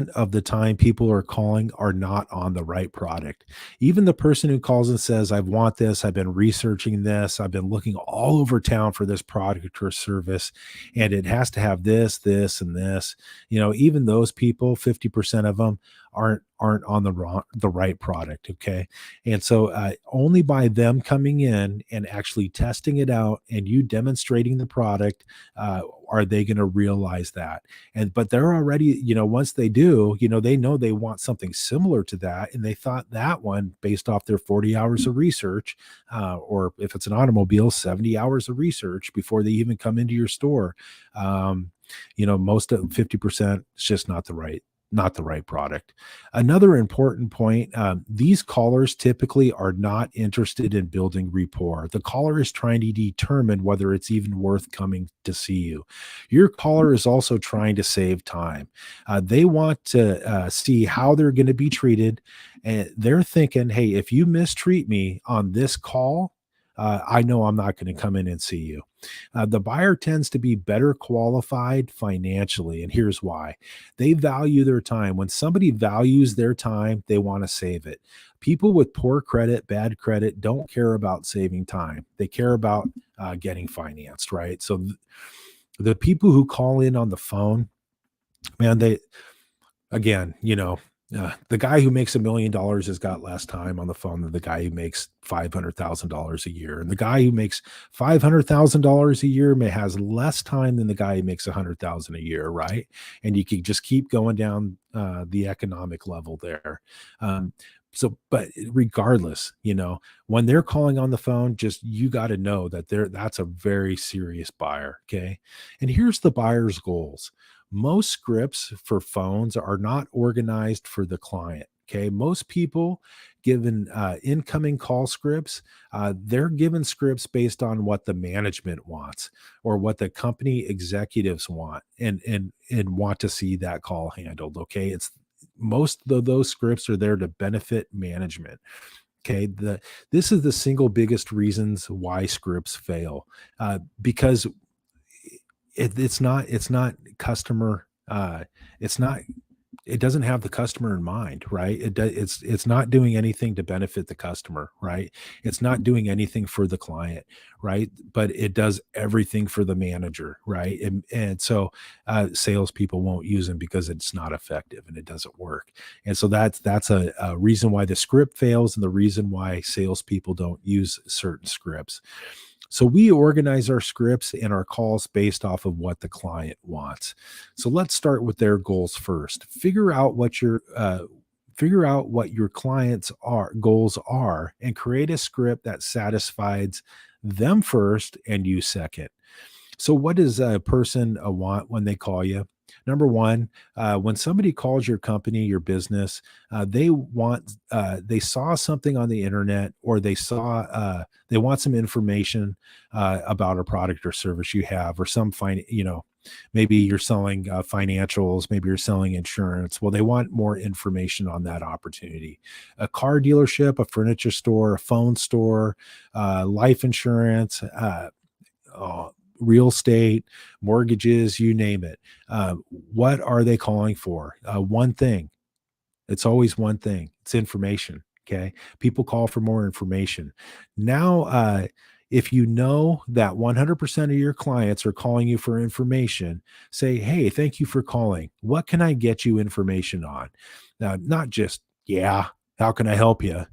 of the time people are calling are not on the right product. Even the person who calls and says, I want this, I've been researching this, I've been looking all over town for this product or service, and it has to have this, and this. Even those people, 50% of them aren't on the right product. Okay. And so only by them coming in and actually testing it out and you demonstrating the product, are they going to realize that. But they're already, once they do, they know they want something similar to that, and they thought that one based off their 40 hours of research, or if it's an automobile, 70 hours of research before they even come into your store. Most of 50% is just not the right product. Another important point, these callers typically are not interested in building rapport. The caller is trying to determine whether it's even worth coming to see you. Your caller is also trying to save time. They want to see how they're going to be treated. And they're thinking, hey, if you mistreat me on this call, I know I'm not going to come in and see you. The buyer tends to be better qualified financially, and here's why. They value their time. When somebody values their time, they want to save it. People with poor credit, bad credit, don't care about saving time. They care about getting financed, right? So the people who call in on the phone, man, again, the guy who makes $1 million has got less time on the phone than the guy who makes $500,000 a year. And the guy who makes $500,000 a year has less time than the guy who makes $100,000 a year, right? And you can just keep going down the economic level there. But regardless, when they're calling on the phone, you got to know that that's a very serious buyer. Okay. And here's the buyer's goals. Most scripts for phones are not organized for the client. Okay. Most people given incoming call scripts, they're given scripts based on what the management wants or what the company executives want and want to see that call handled. Okay. Most of those scripts are there to benefit management. Okay. This is the single biggest reasons why scripts fail, because it's not customer, it's not it doesn't have the customer in mind, right? It's not doing anything to benefit the customer, right? It's not doing anything for the client, right? But it does everything for the manager, right? And so salespeople won't use them because it's not effective and it doesn't work. And so that's a reason why the script fails and the reason why salespeople don't use certain scripts. So we organize our scripts and our calls based off of what the client wants. So let's start with their goals first. Figure out what your clients are goals are and create a script that satisfies them first and you second. So, what does a person want when they call you? Number one, when somebody calls your company, your business, they saw something on the internet, or they want some information about a product or service you have, or maybe you're selling financials, maybe you're selling insurance. Well, they want more information on that opportunity. A car dealership, a furniture store, a phone store, life insurance. Uh, Real estate, mortgages, you name it. What are they calling for? One thing. It's always one thing. It's information. Okay. People call for more information. Now, if you know that 100% of your clients are calling you for information, say, hey, thank you for calling. What can I get you information on? Not just, yeah, how can I help you?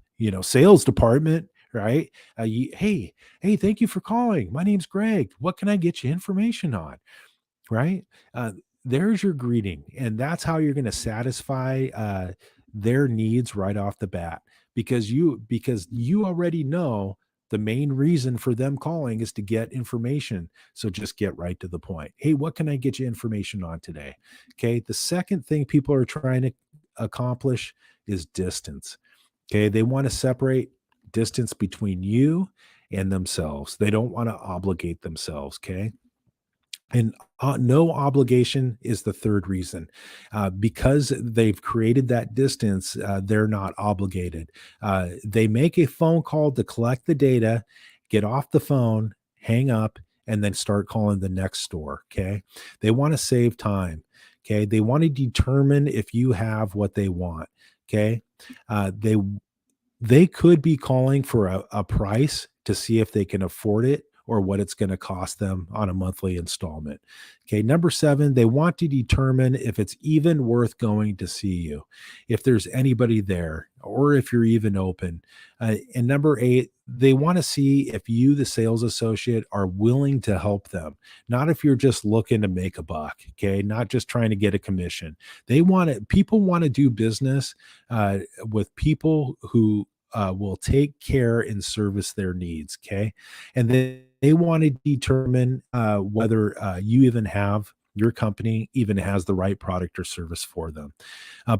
Sales department, right? Hey, thank you for calling. My name's Greg. What can I get you information on? Right? Uh, there's your greeting, and that's how you're going to satisfy their needs right off the bat, because you already know the main reason for them calling is to get information. So just get right to the point. Hey, what can I get you information on today? Okay. The second thing people are trying to accomplish is distance. Okay. They want to separate distance between you and themselves. They don't want to obligate themselves. Okay. And no obligation is the third reason. Because they've created that distance, they're not obligated. They make a phone call to collect the data, get off the phone, hang up, and then start calling the next store. Okay. They want to save time. Okay. They want to determine if you have what they want. Okay. They could be calling for a price to see if they can afford it or what it's going to cost them on a monthly installment. Okay. Number seven, they want to determine if it's even worth going to see you, if there's anybody there, or if you're even open. And number eight, they want to see if you, the sales associate, are willing to help them, not if you're just looking to make a buck. Okay. Not just trying to get a commission. People want to do business with people who will take care and service their needs. Okay. And they want to determine whether your company even has the right product or service for them.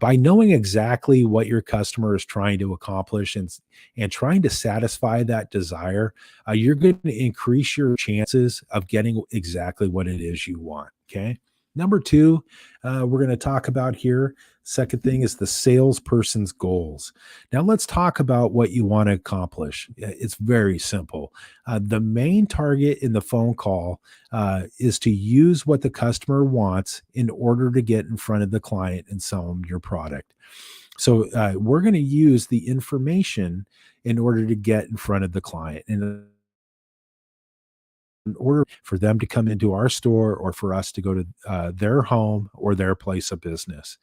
By knowing exactly what your customer is trying to accomplish and trying to satisfy that desire, you're going to increase your chances of getting exactly what it is you want. Okay. Number two, we're going to talk about here. Second thing is the salesperson's goals. Now, let's talk about what you want to accomplish. It's very simple. The main target in the phone call is to use what the customer wants in order to get in front of the client and sell them your product. So, we're going to use the information in order to get in front of the client. And in order for them to come into our store or for us to go to their home or their place of business.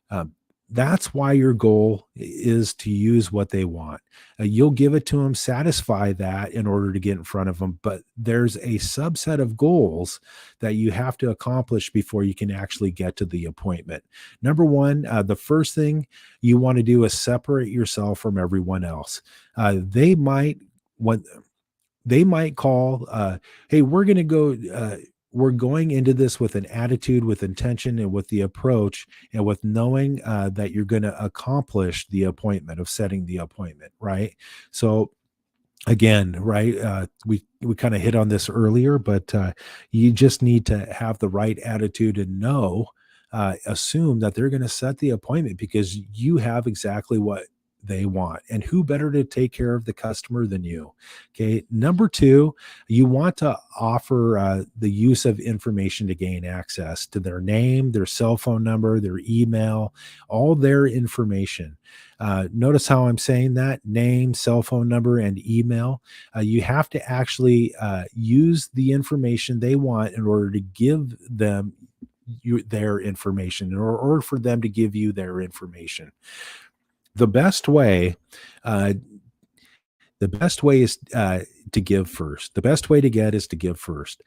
Um, that's why your goal is to use what they want. You'll give it to them, satisfy that in order to get in front of them. But there's a subset of goals that you have to accomplish before you can actually get to the appointment. Number one, the first thing you want to do is separate yourself from everyone else. They might want they might call, hey, we're going into this with an attitude, with intention, and with the approach, and with knowing that you're going to accomplish the appointment of setting the appointment, right? So again, right, we kind of hit on this earlier, but you just need to have the right attitude and assume that they're going to set the appointment because you have exactly what they want. And who better to take care of the customer than you? Okay. Number two, you want to offer the use of information to gain access to their name, their cell phone number, their email, all their information. Notice how I'm saying that: name, cell phone number, and email. You have to actually use the information they want in order to give them their information, in order for them to give you their information. The best way, uh, the best way is to give first. The best way to get is to give first.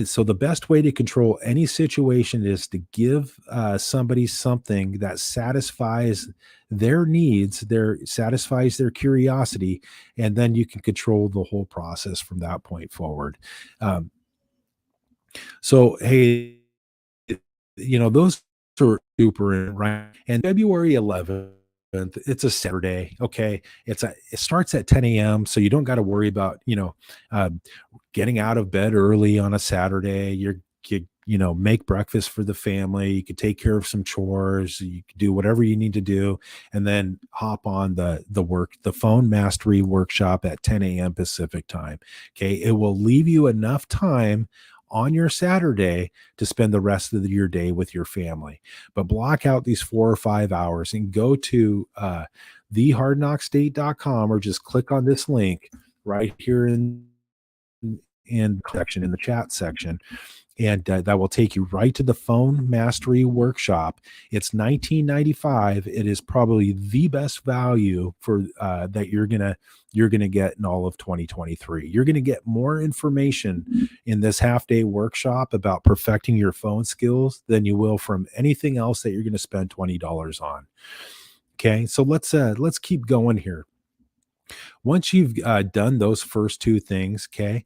So the best way to control any situation is to give somebody something that satisfies their needs, their satisfies their curiosity, and then you can control the whole process from that point forward. Um, so hey, those are super right. And February 11th, it's a Saturday. Okay. It starts at 10 a.m. So you don't got to worry about, uh, getting out of bed early on a Saturday. Make breakfast for the family. You could take care of some chores. You could do whatever you need to do, and then hop on the phone mastery workshop at 10 a.m. Pacific time. Okay. It will leave you enough time on your Saturday to spend the rest of your day with your family. But block out these 4 or 5 hours and go to thehardknockstate.com, or just click on this link right here in the chat section, and that will take you right to the phone mastery workshop. It's $19.95. It is probably the best value for that you're gonna get in all of 2023. You're gonna get more information in this half-day workshop about perfecting your phone skills than you will from anything else that you're gonna spend $20 on. Okay, so let's keep going here. Once you've done those first two things, okay,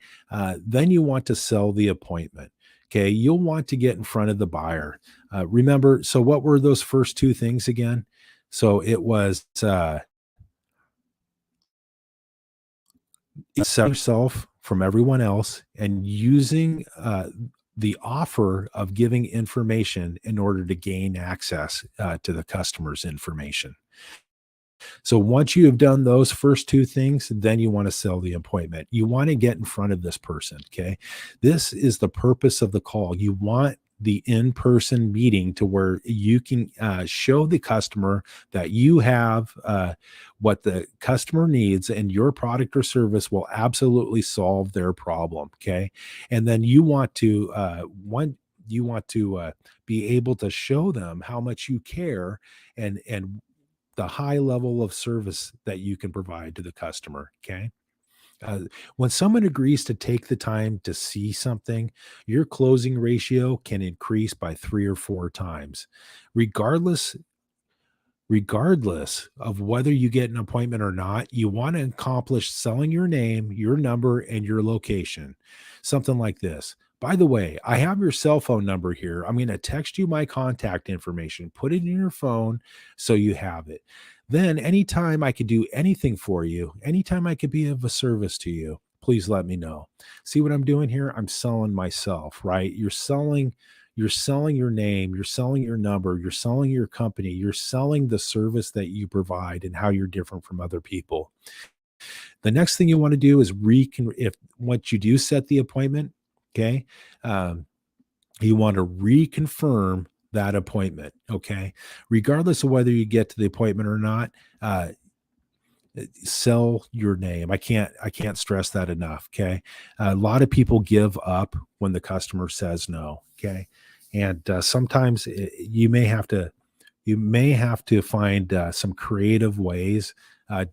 then you want to sell the appointment. Okay, you'll want to get in front of the buyer. Remember, so what were those first two things again? So it was sell yourself from everyone else, and using the offer of giving information in order to gain access to the customer's information. So once you have done those first two things, then you want to sell the appointment. You want to get in front of this person. Okay. This is the purpose of the call. You want the in-person meeting to where you can show the customer that you have what the customer needs, and your product or service will absolutely solve their problem. Okay. And then you want to be able to show them how much you care, and the high level of service that you can provide to the customer. Okay. Uh, when someone agrees to take the time to see something, your closing ratio can increase by 3 or 4 times, regardless regardless of whether you get an appointment or not. You want to accomplish selling your name, your number, and your location. Something like this: by the way, I have your cell phone number here. I'm going to text you my contact information. Put it in your phone so you have it. Then, anytime I could do anything for you, anytime I could be of a service to you, please let me know. See what I'm doing here? I'm selling myself, right? You're selling your name, you're selling your number, you're selling your company, you're selling the service that you provide and how you're different from other people. The next thing you want to do is if once you do set the appointment, okay, um, you want to reconfirm that appointment. Okay, regardless of whether you get to the appointment or not. Sell your name. I can't stress that enough. Okay. A lot of people give up when the customer says no. Okay. And sometimes you may have to find some creative ways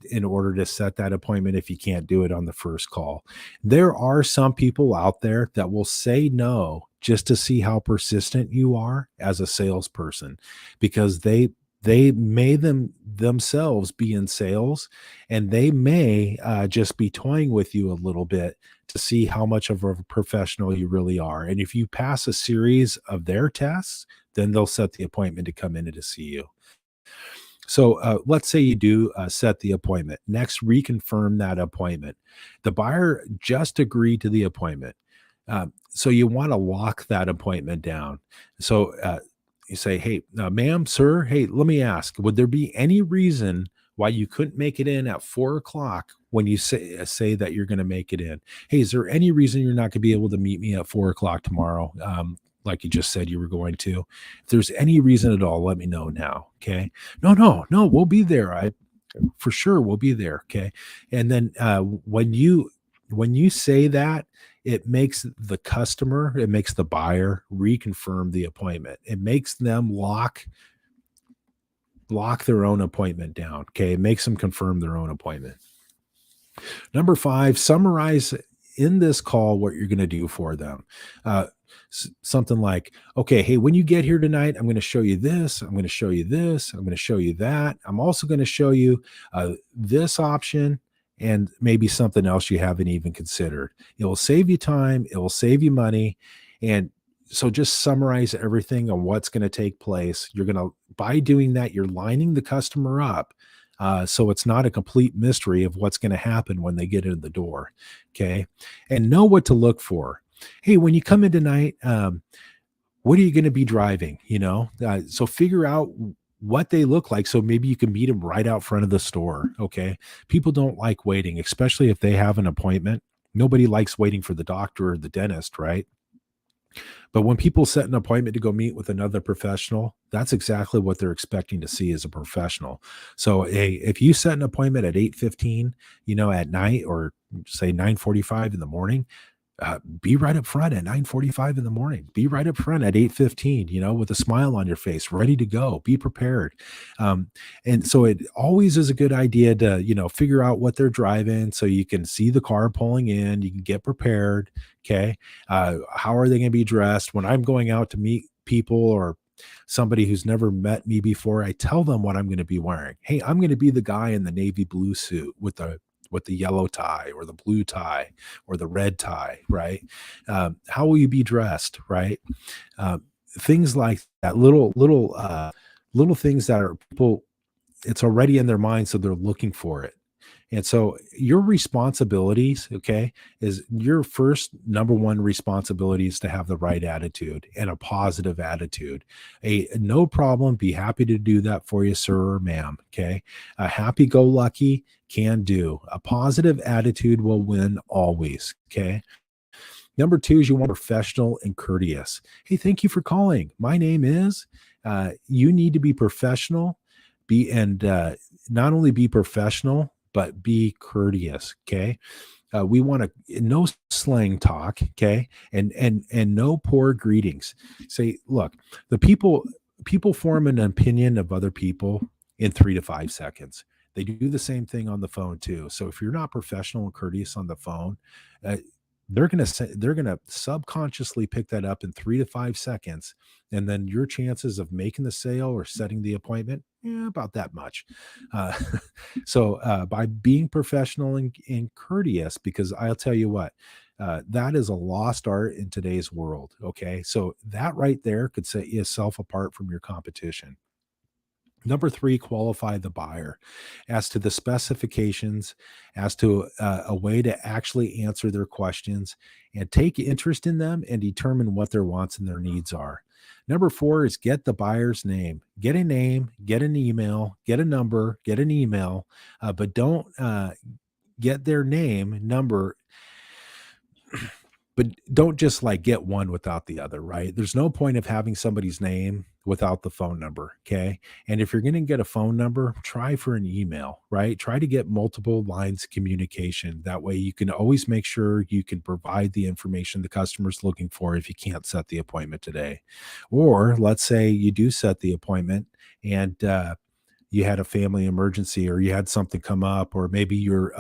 in order to set that appointment if you can't do it on the first call. There are some people out there that will say no just to see how persistent you are as a salesperson, because they may themselves be in sales, and they may just be toying with you a little bit to see how much of a professional you really are. And if you pass a series of their tests, then they'll set the appointment to come in and to see you. So let's say you do set the appointment. Next, reconfirm that appointment. The buyer just agreed to the appointment. So you want to lock that appointment down. So you say, hey, ma'am, sir, hey, let me ask, would there be any reason why you couldn't make it in at 4 o'clock when you say that you're going to make it in. Hey, is there any reason you're not going to be able to meet me at 4 o'clock tomorrow? Like you just said you were going to. If there's any reason at all, let me know now. Okay. No, we'll be there. For sure we'll be there. Okay. And then when you say that, it makes the customer, it makes the buyer reconfirm the appointment. It makes them lock their own appointment down. Okay. It makes them confirm their own appointment. Number 5, summarize in this call what you're going to do for them. Something like, okay, hey, when you get here tonight, I'm going to show you this. I'm going to show you this. I'm going to show you that. I'm also going to show you this option and maybe something else you haven't even considered. It will save you time. It will save you money. And so just summarize everything on what's going to take place. By doing that, you're lining the customer up. So it's not a complete mystery of what's going to happen when they get in the door. Okay. And know what to look for. Hey, when you come in tonight, what are you going to be driving? So figure out what they look like. So maybe you can meet them right out front of the store. Okay. People don't like waiting, especially if they have an appointment. Nobody likes waiting for the doctor or the dentist, right? But when people set an appointment to go meet with another professional, that's exactly what they're expecting to see as a professional. So, hey, if you set an appointment at 8:15, at night, or say 9:45 in the morning, be right up front at 9:45 in the morning. Be right up front at 8:15, with a smile on your face, ready to go. Be prepared. And so it always is a good idea to, figure out what they're driving so you can see the car pulling in. You can get prepared. Okay. How are they going to be dressed? When I'm going out to meet people or somebody who's never met me before, I tell them what I'm going to be wearing. Hey, I'm going to be the guy in the navy blue suit with the yellow tie or the blue tie or the red tie, right? How will you be dressed, right? Things like that, little things that are people, it's already in their mind, so they're looking for it. And so your responsibilities, okay, is your first number one responsibility is to have the right attitude and a positive attitude. No problem, be happy to do that for you, sir or ma'am. Okay. A happy-go-lucky can do. A positive attitude will win always. Okay. Number 2 is you want professional and courteous. Hey, thank you for calling. My name is, you need to be professional, not only be professional, but be courteous. Okay. We want to no slang talk. Okay. And no poor greetings. Say, look, the people form an opinion of other people in 3 to 5 seconds. They do the same thing on the phone too. So if you're not professional and courteous on the phone, they're going to subconsciously pick that up in 3 to 5 seconds. And then your chances of making the sale or setting the appointment, about that much. So by being professional and courteous, because I'll tell you what, that is a lost art in today's world. Okay. So that right there could set yourself apart from your competition. Number 3, qualify the buyer as to the specifications, as to a way to actually answer their questions and take interest in them and determine what their wants and their needs are. Number 4 is get the buyer's name. Get a name, get an email, get a number, get an email, but don't get their name, number, but don't just like get one without the other, right? There's no point of having somebody's name without the phone number. Okay. And if you're going to get a phone number, try for an email, right? Try to get multiple lines of communication. That way you can always make sure you can provide the information the customer's looking for if you can't set the appointment today. Or let's say you do set the appointment and you had a family emergency or you had something come up, or maybe you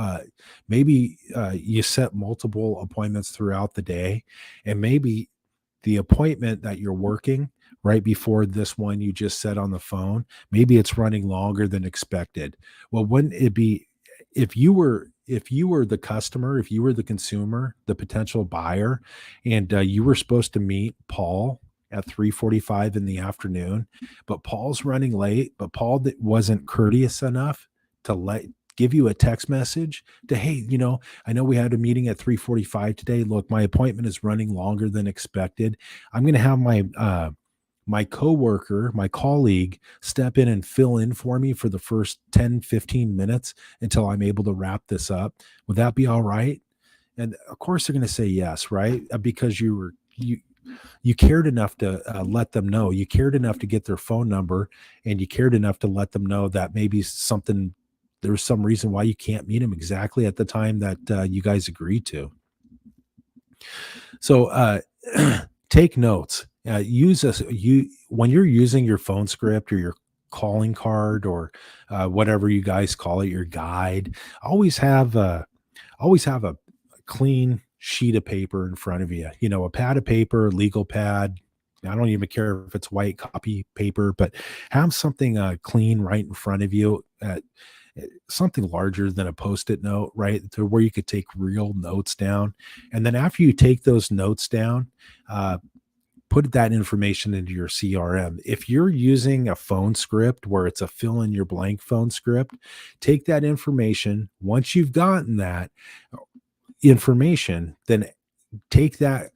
set multiple appointments throughout the day, and maybe the appointment that you're working right before this one you just said on the phone, maybe it's running longer than expected. Well, wouldn't it be, if you were the customer, if you were the consumer, the potential buyer, and you were supposed to meet Paul at 3:45 in the afternoon, but Paul's running late, but Paul wasn't courteous enough to give you a text message to, hey, I know we had a meeting at 3:45 today. Look, my appointment is running longer than expected. I'm going to have my my coworker, my colleague, step in and fill in for me for the first 10, 15 minutes until I'm able to wrap this up? Would that be all right? And of course they're going to say yes, right? Because you cared enough to let them know. You cared enough to get their phone number, and you cared enough to let them know that maybe something there's some reason why you can't meet them exactly at the time that you guys agreed to. So take notes. Use this you when you're using your phone script or your calling card or whatever you guys call it, your guide. Always have a clean sheet of paper in front of you. You know, a pad of paper, legal pad. I don't even care if it's white copy paper, but have something clean right in front of you. Something larger than a post-it note, right? To where you could take real notes down. And then after you take those notes down, uh, put that information into your CRM. If you're using a phone script where it's a fill in your blank phone script, take that information. Once you've gotten that information, then take that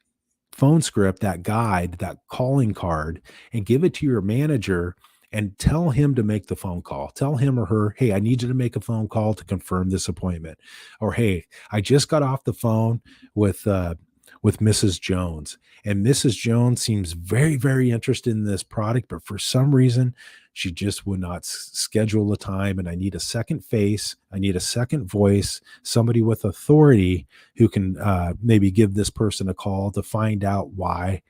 phone script, that guide, that calling card, and give it to your manager and tell him to make the phone call. Tell him or her, hey, I need you to make a phone call to confirm this appointment. Or hey, I just got off the phone with Mrs. Jones. And Mrs. Jones seems very, very interested in this product, but for some reason, she just would not schedule a time. And I need a second face. I need a second voice, somebody with authority who can maybe give this person a call to find out why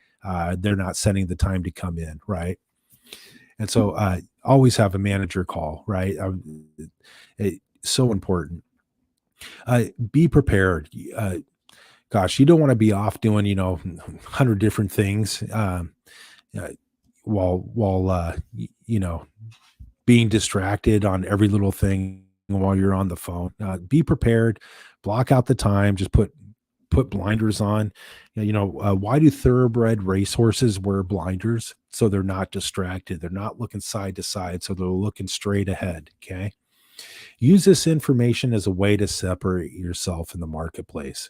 they're not setting the time to come in, right? And so always have a manager call, right? So important. Be prepared. Gosh, you don't want to be off doing, 100 different things uh, while being distracted on every little thing while you're on the phone. Be prepared, block out the time, just put blinders on. Why do thoroughbred racehorses wear blinders? So they're not distracted. They're not looking side to side. So they're looking straight ahead. Okay. Use this information as a way to separate yourself in the marketplace.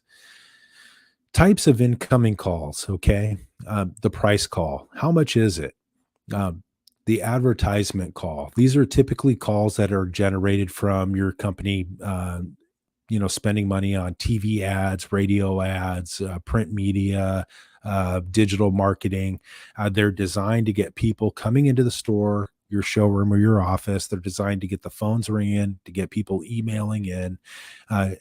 Types of incoming calls. Okay. The price call. How much is it? Um, the advertisement call. These are typically calls that are generated from your company, spending money on TV ads, radio ads, print media, digital marketing. They're designed to get people coming into the store, your showroom, or your office. They're designed to get the phones ringing, to get people emailing in. Uh,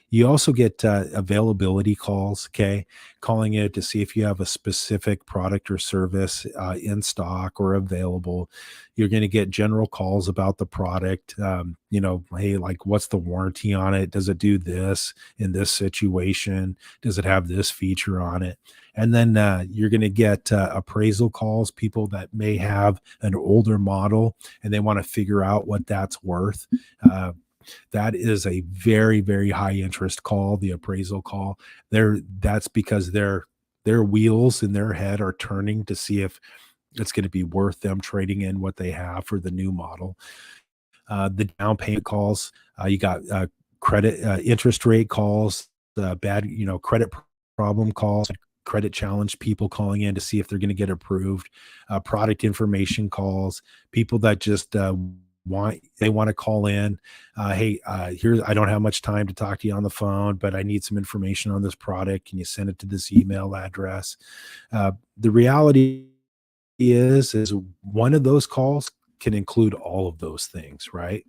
you also get availability calls, okay? Calling it to see if you have a specific product or service in stock or available. You're going to get general calls about the product. Hey, like, what's the warranty on it? Does it do this in this situation? Does it have this feature on it? And then you're going to get appraisal calls, people that may have an older model and they want to figure out what that's worth. That is a very, very high interest call, the appraisal call. That's because their wheels in their head are turning to see if it's going to be worth them trading in what they have for the new model. The down payment calls, you got credit interest rate calls, bad credit problem calls, credit challenge people calling in to see if they're going to get approved, product information calls, people that just want to call in. Hey, here, I don't have much time to talk to you on the phone, but I need some information on this product. Can you send it to this email address? The reality is one of those calls can include all of those things, right?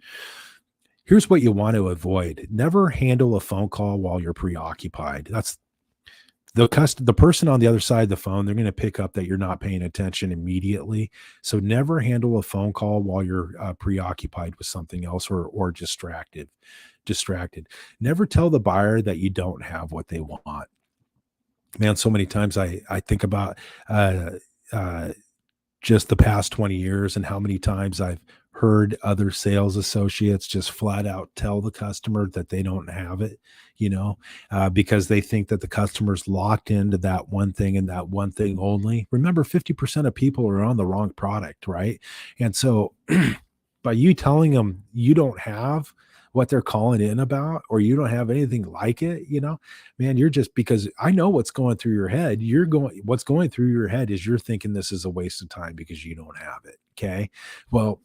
Here's what you want to avoid. Never handle a phone call while you're preoccupied. That's the person on the other side of the phone. They're going to pick up that you're not paying attention immediately. So never handle a phone call while you're preoccupied with something else or distracted. Never tell the buyer that you don't have what they want. Man, so many times I think about uh, uh, just the past 20 years and how many times I've heard other sales associates just flat out tell the customer that they don't have it, because they think that the customer's locked into that one thing and that one thing only. Remember, 50% of people are on the wrong product, right? And so by you telling them you don't have what they're calling in about, or you don't have anything like it, man, you're just, because I know what's going through your head. What's going through your head is you're thinking this is a waste of time because you don't have it. Okay. Well,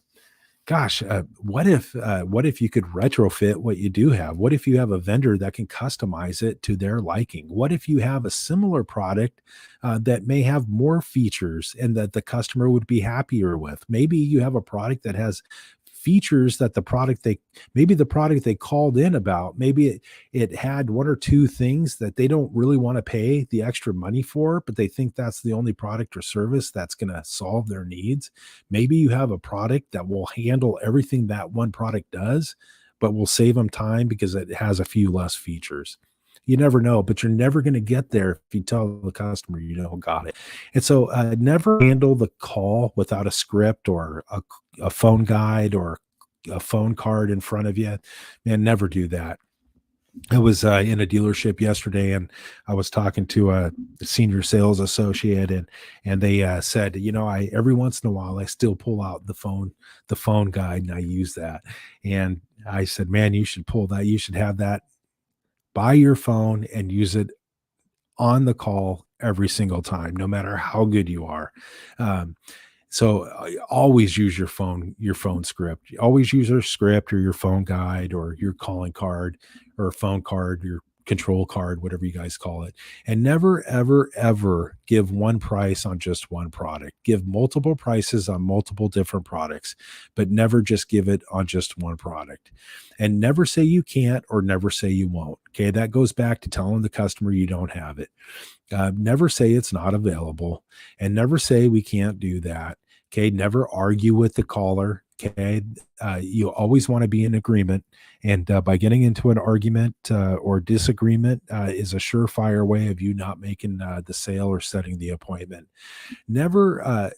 gosh, what if you could retrofit what you do have? What if you have a vendor that can customize it to their liking? What if you have a similar product that may have more features and that the customer would be happier with? Maybe you have a product that has features that maybe the product they called in about, maybe it had one or two things that they don't really want to pay the extra money for, but they think that's the only product or service that's going to solve their needs. Maybe you have a product that will handle everything that one product does, but will save them time because it has a few less features. You never know, but you're never going to get there if you tell the customer you don't got it. And so never handle the call without a script or a phone guide or a phone card in front of you. Man, never do that. I was in a dealership yesterday, and I was talking to a senior sales associate, and they said, I every once in a while I still pull out the phone guide, and I use that. And I said, man, you should pull that. You should have that by your phone and use it on the call every single time, no matter how good you are. Um, so always use your phone script. Always use your script or your phone guide or your calling card or phone card, your control card, whatever you guys call it. And never, ever, ever give one price on just one product. Give multiple prices on multiple different products, but never just give it on just one product. And never say you can't or never say you won't. Okay. That goes back to telling the customer you don't have it. Never say it's not available, and never say we can't do that. Okay. Never argue with the caller. Okay. You always want to be in agreement. And by getting into an argument or disagreement is a surefire way of you not making the sale or setting the appointment. Never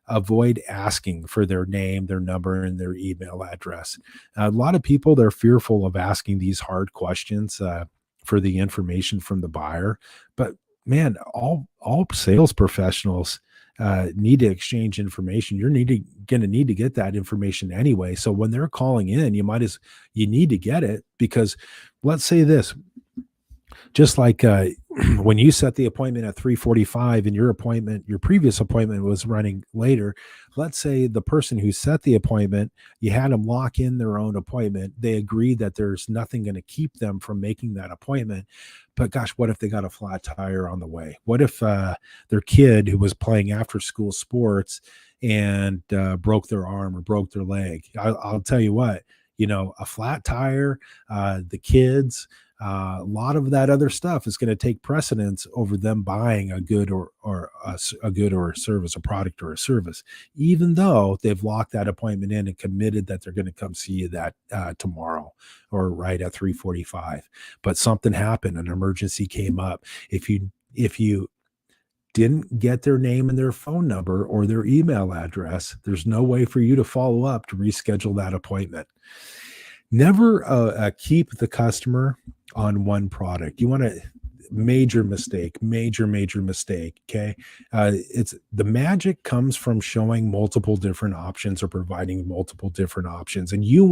avoid asking for their name, their number, and their email address. A lot of people, they're fearful of asking these hard questions for the information from the buyer. But man, all sales professionals need to exchange information. You're going to need to get that information anyway. So when they're calling in, you need to get it, because let's say this, just like when you set the appointment at 3:45 and your previous appointment was running later. Let's say the person who set the appointment, you had them lock in their own appointment. They agreed that there's nothing going to keep them from making that appointment. But gosh, what if they got a flat tire on the way? What if their kid who was playing after school sports and broke their arm or broke their leg? I'll tell you what, a flat tire, the kids, a lot of that other stuff is going to take precedence over them buying a good or a good or a service, a product or a service, even though they've locked that appointment in and committed that they're going to come see you that tomorrow or right at 3:45. But something happened, an emergency came up. If you didn't get their name and their phone number or their email address, there's no way for you to follow up to reschedule that appointment. Never keep the customer on one product. You want to major mistake, major mistake. Okay. It's the magic comes from showing multiple different options or providing multiple different options. And you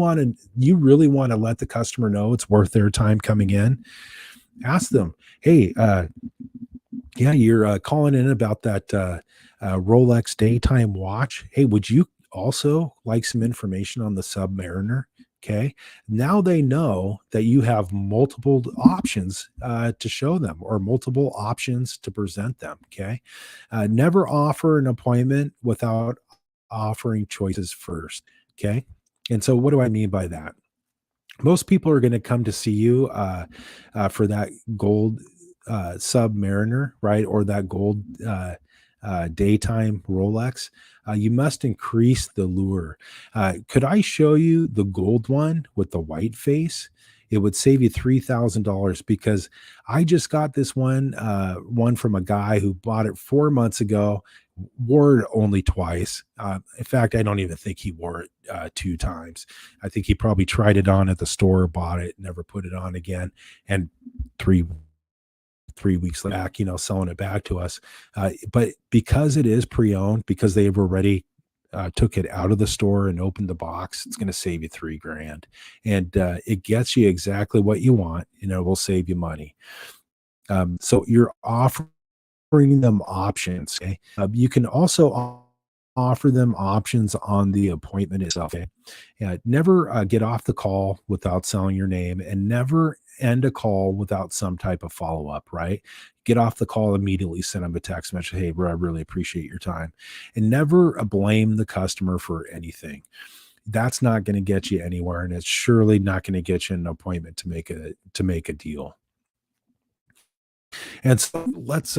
really want to let the customer know it's worth their time coming in. Ask them, hey, yeah, you're calling in about that Rolex daytime watch. Hey, would you also like some information on the Submariner? Okay. Now they know that you have multiple options to show them or multiple options to present them. Okay. Never offer an appointment without offering choices first. Okay. And so what do I mean by that? Most people are going to come to see you for that gold Submariner, right? Or that gold daytime Rolex. You must increase the lure. Could I show you the gold one with the white face? It would save you $3,000 because I just got this one from a guy who bought it 4 months ago, wore it only twice. In fact, I don't even think he wore it 2 times. I think he probably tried it on at the store, bought it, never put it on again, and 3 weeks back, selling it back to us. But because it is pre-owned, because they've already took it out of the store and opened the box, it's going to save you 3 grand, and it gets you exactly what you want. It will save you money. So you're offering them options. Okay? You can also offer them options on the appointment itself. Okay? Never get off the call without selling your name, and never end a call without some type of follow up, right? Get off the call immediately, send them a text message. Hey, bro, I really appreciate your time. And never blame the customer for anything. That's not going to get you anywhere. And it's surely not going to get you an appointment to make a deal. And so let's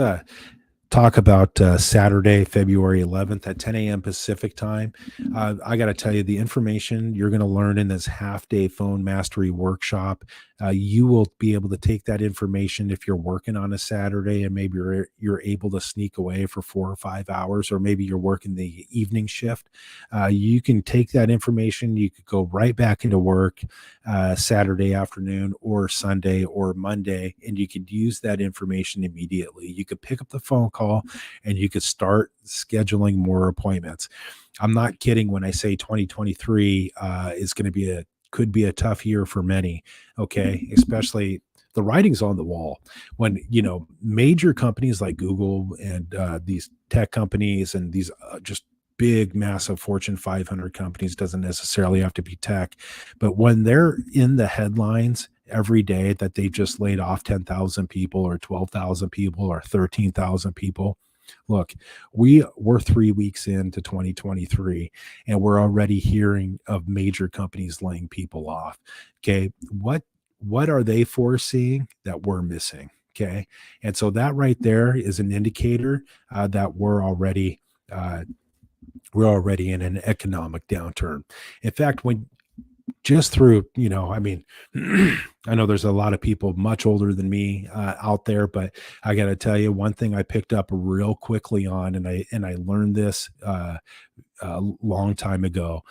talk about Saturday, February 11th at 10 a.m. Pacific time. I got to tell you, the information you're going to learn in this half-day phone mastery workshop, you will be able to take that information if you're working on a Saturday and maybe you're able to sneak away for 4 or 5 hours, or maybe you're working the evening shift. You can take that information. You could go right back into work Saturday afternoon or Sunday or Monday, and you could use that information immediately. You could pick up the phone call and you could start scheduling more appointments. I'm not kidding when I say 2023 is going to be could be a tough year for many. Okay. Especially the writing's on the wall when, major companies like Google and these tech companies and these just big, massive Fortune 500 companies, doesn't necessarily have to be tech, but when they're in the headlines every day that they've just laid off 10,000 people or 12,000 people or 13,000 people. Look, we're 3 weeks into 2023 and we're already hearing of major companies laying people off. Okay. What are they foreseeing that we're missing? Okay. And so that right there is an indicator that we're already in an economic downturn. In fact, when just through, I know there's a lot of people much older than me out there, but I got to tell you one thing I picked up real quickly on, and I learned this a long time ago,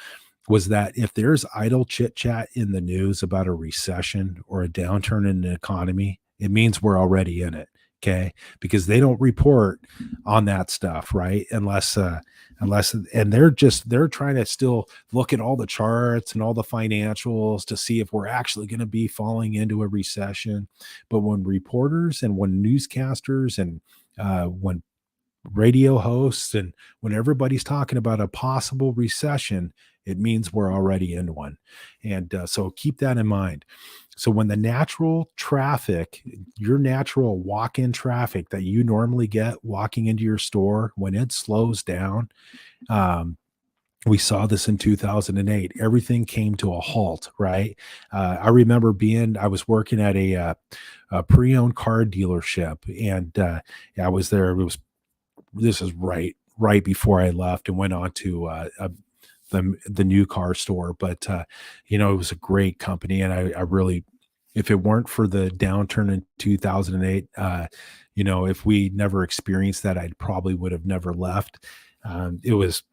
was that if there's idle chit chat in the news about a recession or a downturn in the economy, it means we're already in it. Okay. Because they don't report on that stuff, right? And they're trying to still look at all the charts and all the financials to see if we're actually going to be falling into a recession. But when reporters and when newscasters and when radio hosts and when everybody's talking about a possible recession, it means we're already in one. And so keep that in mind. So when the natural traffic, your natural walk-in traffic that you normally get walking into your store, when it slows down, um, we saw this in 2008. Everything came to a halt, right? I remember I was working at a pre-owned car dealership, and I was there. This is right before I left and went on to the new car store. But it was a great company, and I really, if it weren't for the downturn in 2008, if we never experienced that, I probably would have never left. It was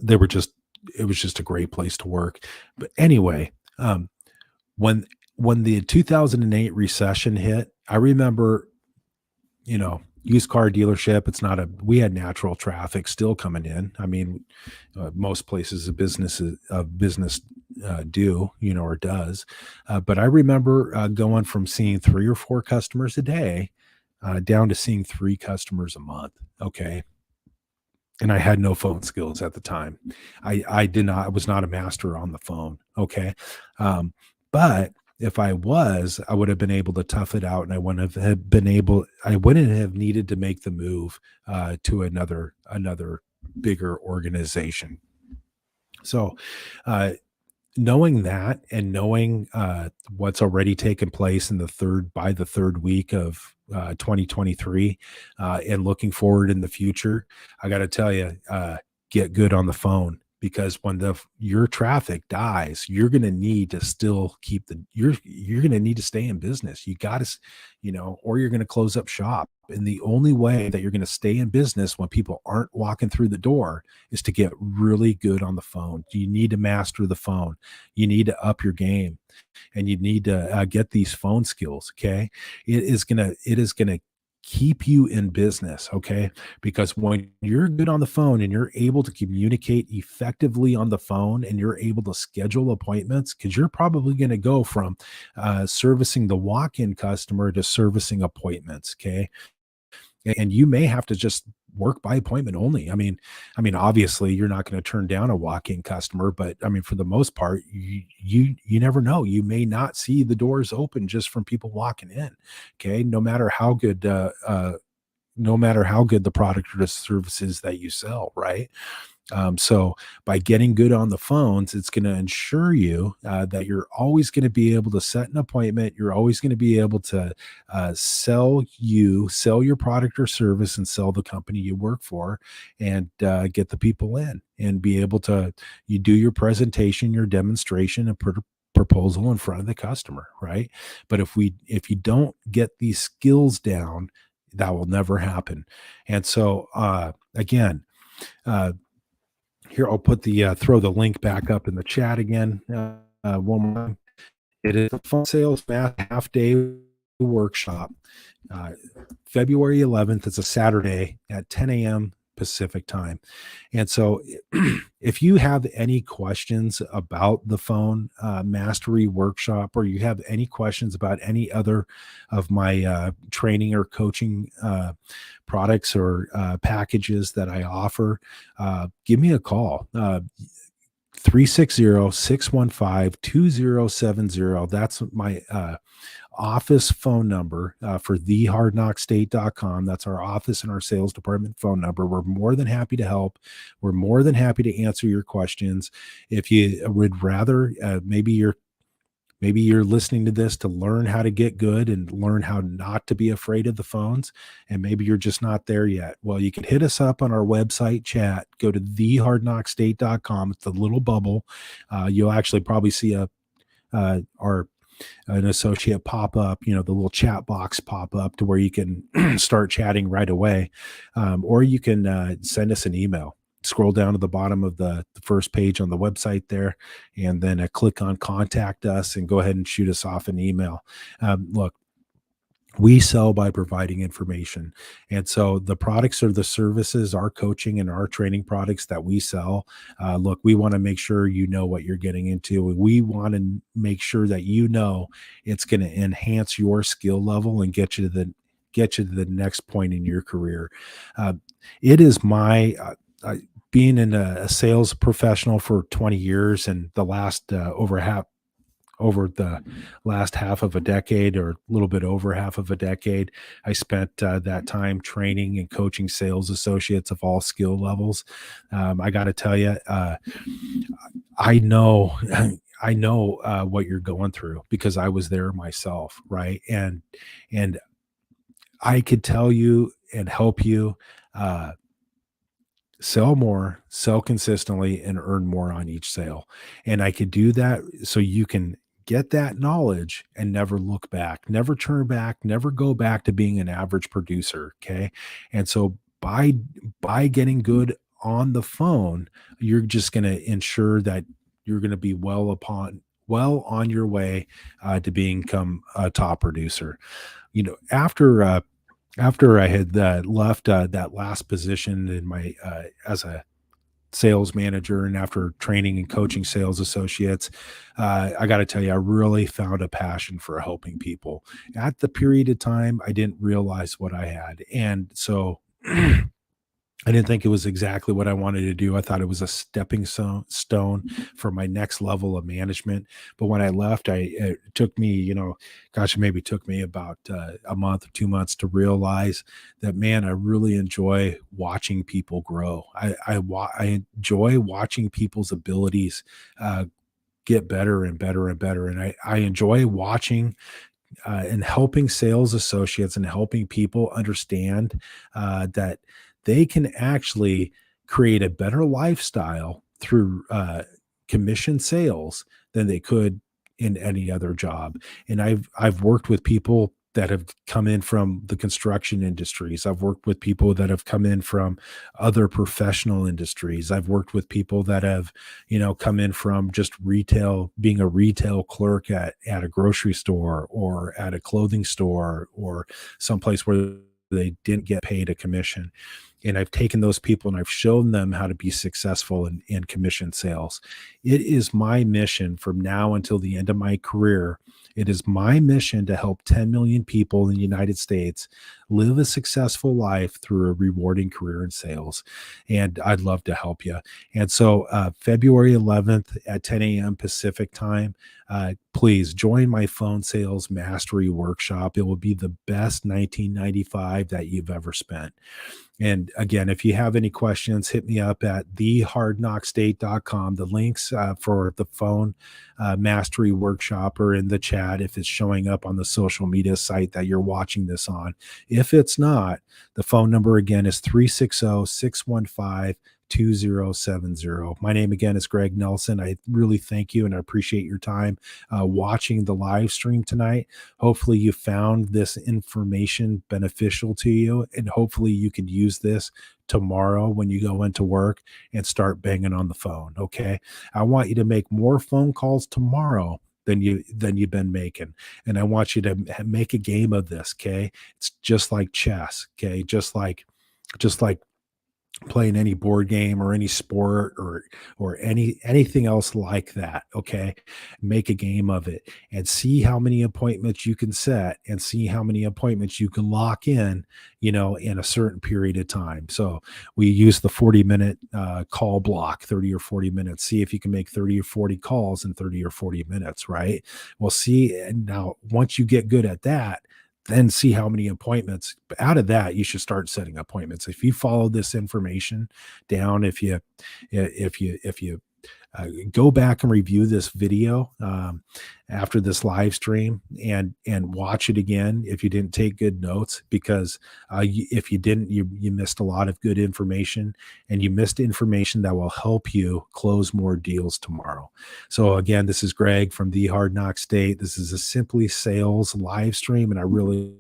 they were just it was just a great place to work. But anyway, when the 2008 recession hit, I remember, used car dealership, it's not we had natural traffic still coming in. I mean, most places of business do, or does. But I remember going from seeing 3 or 4 customers a day down to seeing 3 customers a month. Okay. And I had no phone skills at the time. I was not a master on the phone. Okay. But if I would have been able to tough it out, and I wouldn't have needed to make the move to another bigger organization. So, knowing that, and knowing what's already taken place by the third week of 2023, and looking forward in the future, I got to tell you, get good on the phone, because when your traffic dies, you're going to need to still you're going to need to stay in business. You got to, or you're going to close up shop. And the only way that you're going to stay in business when people aren't walking through the door is to get really good on the phone. You need to master the phone. You need to up your game, and you need to get these phone skills. Okay. It is going to keep you in business. Okay. Because when you're good on the phone and you're able to communicate effectively on the phone and you're able to schedule appointments, because you're probably going to go from servicing the walk-in customer to servicing appointments. Okay. And you may have to just work by appointment only. I mean, obviously you're not going to turn down a walk-in customer, but I mean, for the most part, you never know. You may not see the doors open just from people walking in. Okay. No matter how good the product or the services that you sell, right? So by getting good on the phones, it's going to ensure you that you're always going to be able to set an appointment. You're always going to be able to sell your product or service and sell the company you work for, and get the people in and be able to, you do your presentation, your demonstration, and proposal in front of the customer, right? But if you don't get these skills down, that will never happen. And so again, uh, here, I'll put the throw the link back up in the chat again. One more time. It is a phone sales math half day workshop, uh, February 11th. It's a Saturday at 10 a.m. Pacific time. And so, if you have any questions about the phone mastery workshop, or you have any questions about any other of my training or coaching products or packages that I offer, give me a call. 360-615-2070. That's my office phone number for thehardknockstate.com. That's our office and our sales department phone number. We're more than happy to help. We're more than happy to answer your questions. If you would rather, maybe you're listening to this to learn how to get good and learn how not to be afraid of the phones, and maybe you're just not there yet. Well, you can hit us up on our website chat. Go to thehardknockstate.com. It's the little bubble. You'll actually probably see our an associate pop up, the little chat box pop up to where you can start chatting right away. Or you can send us an email. Scroll down to the bottom of the first page on the website there, and then click on contact us and go ahead and shoot us off an email. Look, we sell by providing information. And so the products or the services, our coaching and our training products that we sell, look, we want to make sure you know what you're getting into. We want to make sure that it's going to enhance your skill level and get you to the next point in your career. It is my being in a sales professional for 20 years, and the last over the last half of a decade, or a little bit over half of a decade, I spent that time training and coaching sales associates of all skill levels. I got to tell you, I know, I know what you're going through, because I was there myself, right? And I could tell you and help you sell more, sell consistently, and earn more on each sale. And I could do that so you can get that knowledge and never look back, never turn back, never go back to being an average producer. Okay. And so by getting good on the phone, you're just going to ensure that you're going to be well on your way to become a top producer. After I had left that last position in my as a sales manager, and after training and coaching sales associates, I got to tell you, I really found a passion for helping people. At the period of time, I didn't realize what I had, and so I didn't think it was exactly what I wanted to do. I thought it was a stepping stone for my next level of management. But when I left, it took me, it maybe took me about a month or 2 months to realize that, man, I really enjoy watching people grow. I enjoy watching people's abilities get better and better and better. And I enjoy watching and helping sales associates and helping people understand that they can actually create a better lifestyle through commission sales than they could in any other job. And I've worked with people that have come in from the construction industries. I've worked with people that have come in from other professional industries. I've worked with people that have, come in from just retail, being a retail clerk at a grocery store or at a clothing store or someplace where they didn't get paid a commission. And I've taken those people and I've shown them how to be successful in commission sales. It is my mission from now until the end of my career. It is my mission to help 10 million people in the United States live a successful life through a rewarding career in sales. And I'd love to help you. And so, February 11th at 10 a.m. Pacific time, please join my phone sales mastery workshop. It will be the best 1995 that you've ever spent. And again, if you have any questions, hit me up at thehardknockstate.com. The links for the phone mastery workshop are in the chat if it's showing up on the social media site that you're watching this on. If it's not, the phone number again is 360-615-2070. My name again is Greg Nelson. I really thank you and I appreciate your time watching the live stream tonight. Hopefully you found this information beneficial to you, and hopefully you can use this tomorrow when you go into work and start banging on the phone. Okay. I want you to make more phone calls tomorrow than you've been making. And I want you to make a game of this. Okay. It's just like chess. Okay. Just like playing any board game or any sport or anything else like that. Okay, make a game of it and see how many appointments you can set and see how many appointments you can lock in, in a certain period of time. So we use the 40-minute call block, 30 or 40 minutes. See if you can make 30 or 40 calls in 30 or 40 minutes, right? Well, see, and now once you get good at that, then see how many appointments. Out of that, you should start setting appointments. If you follow this information down, if you go back and review this video after this live stream and watch it again if you didn't take good notes, because if you didn't, you missed a lot of good information, and you missed information that will help you close more deals tomorrow. So again, this is Greg from the Hard Knock State. This is a Simply Sales live stream, and I really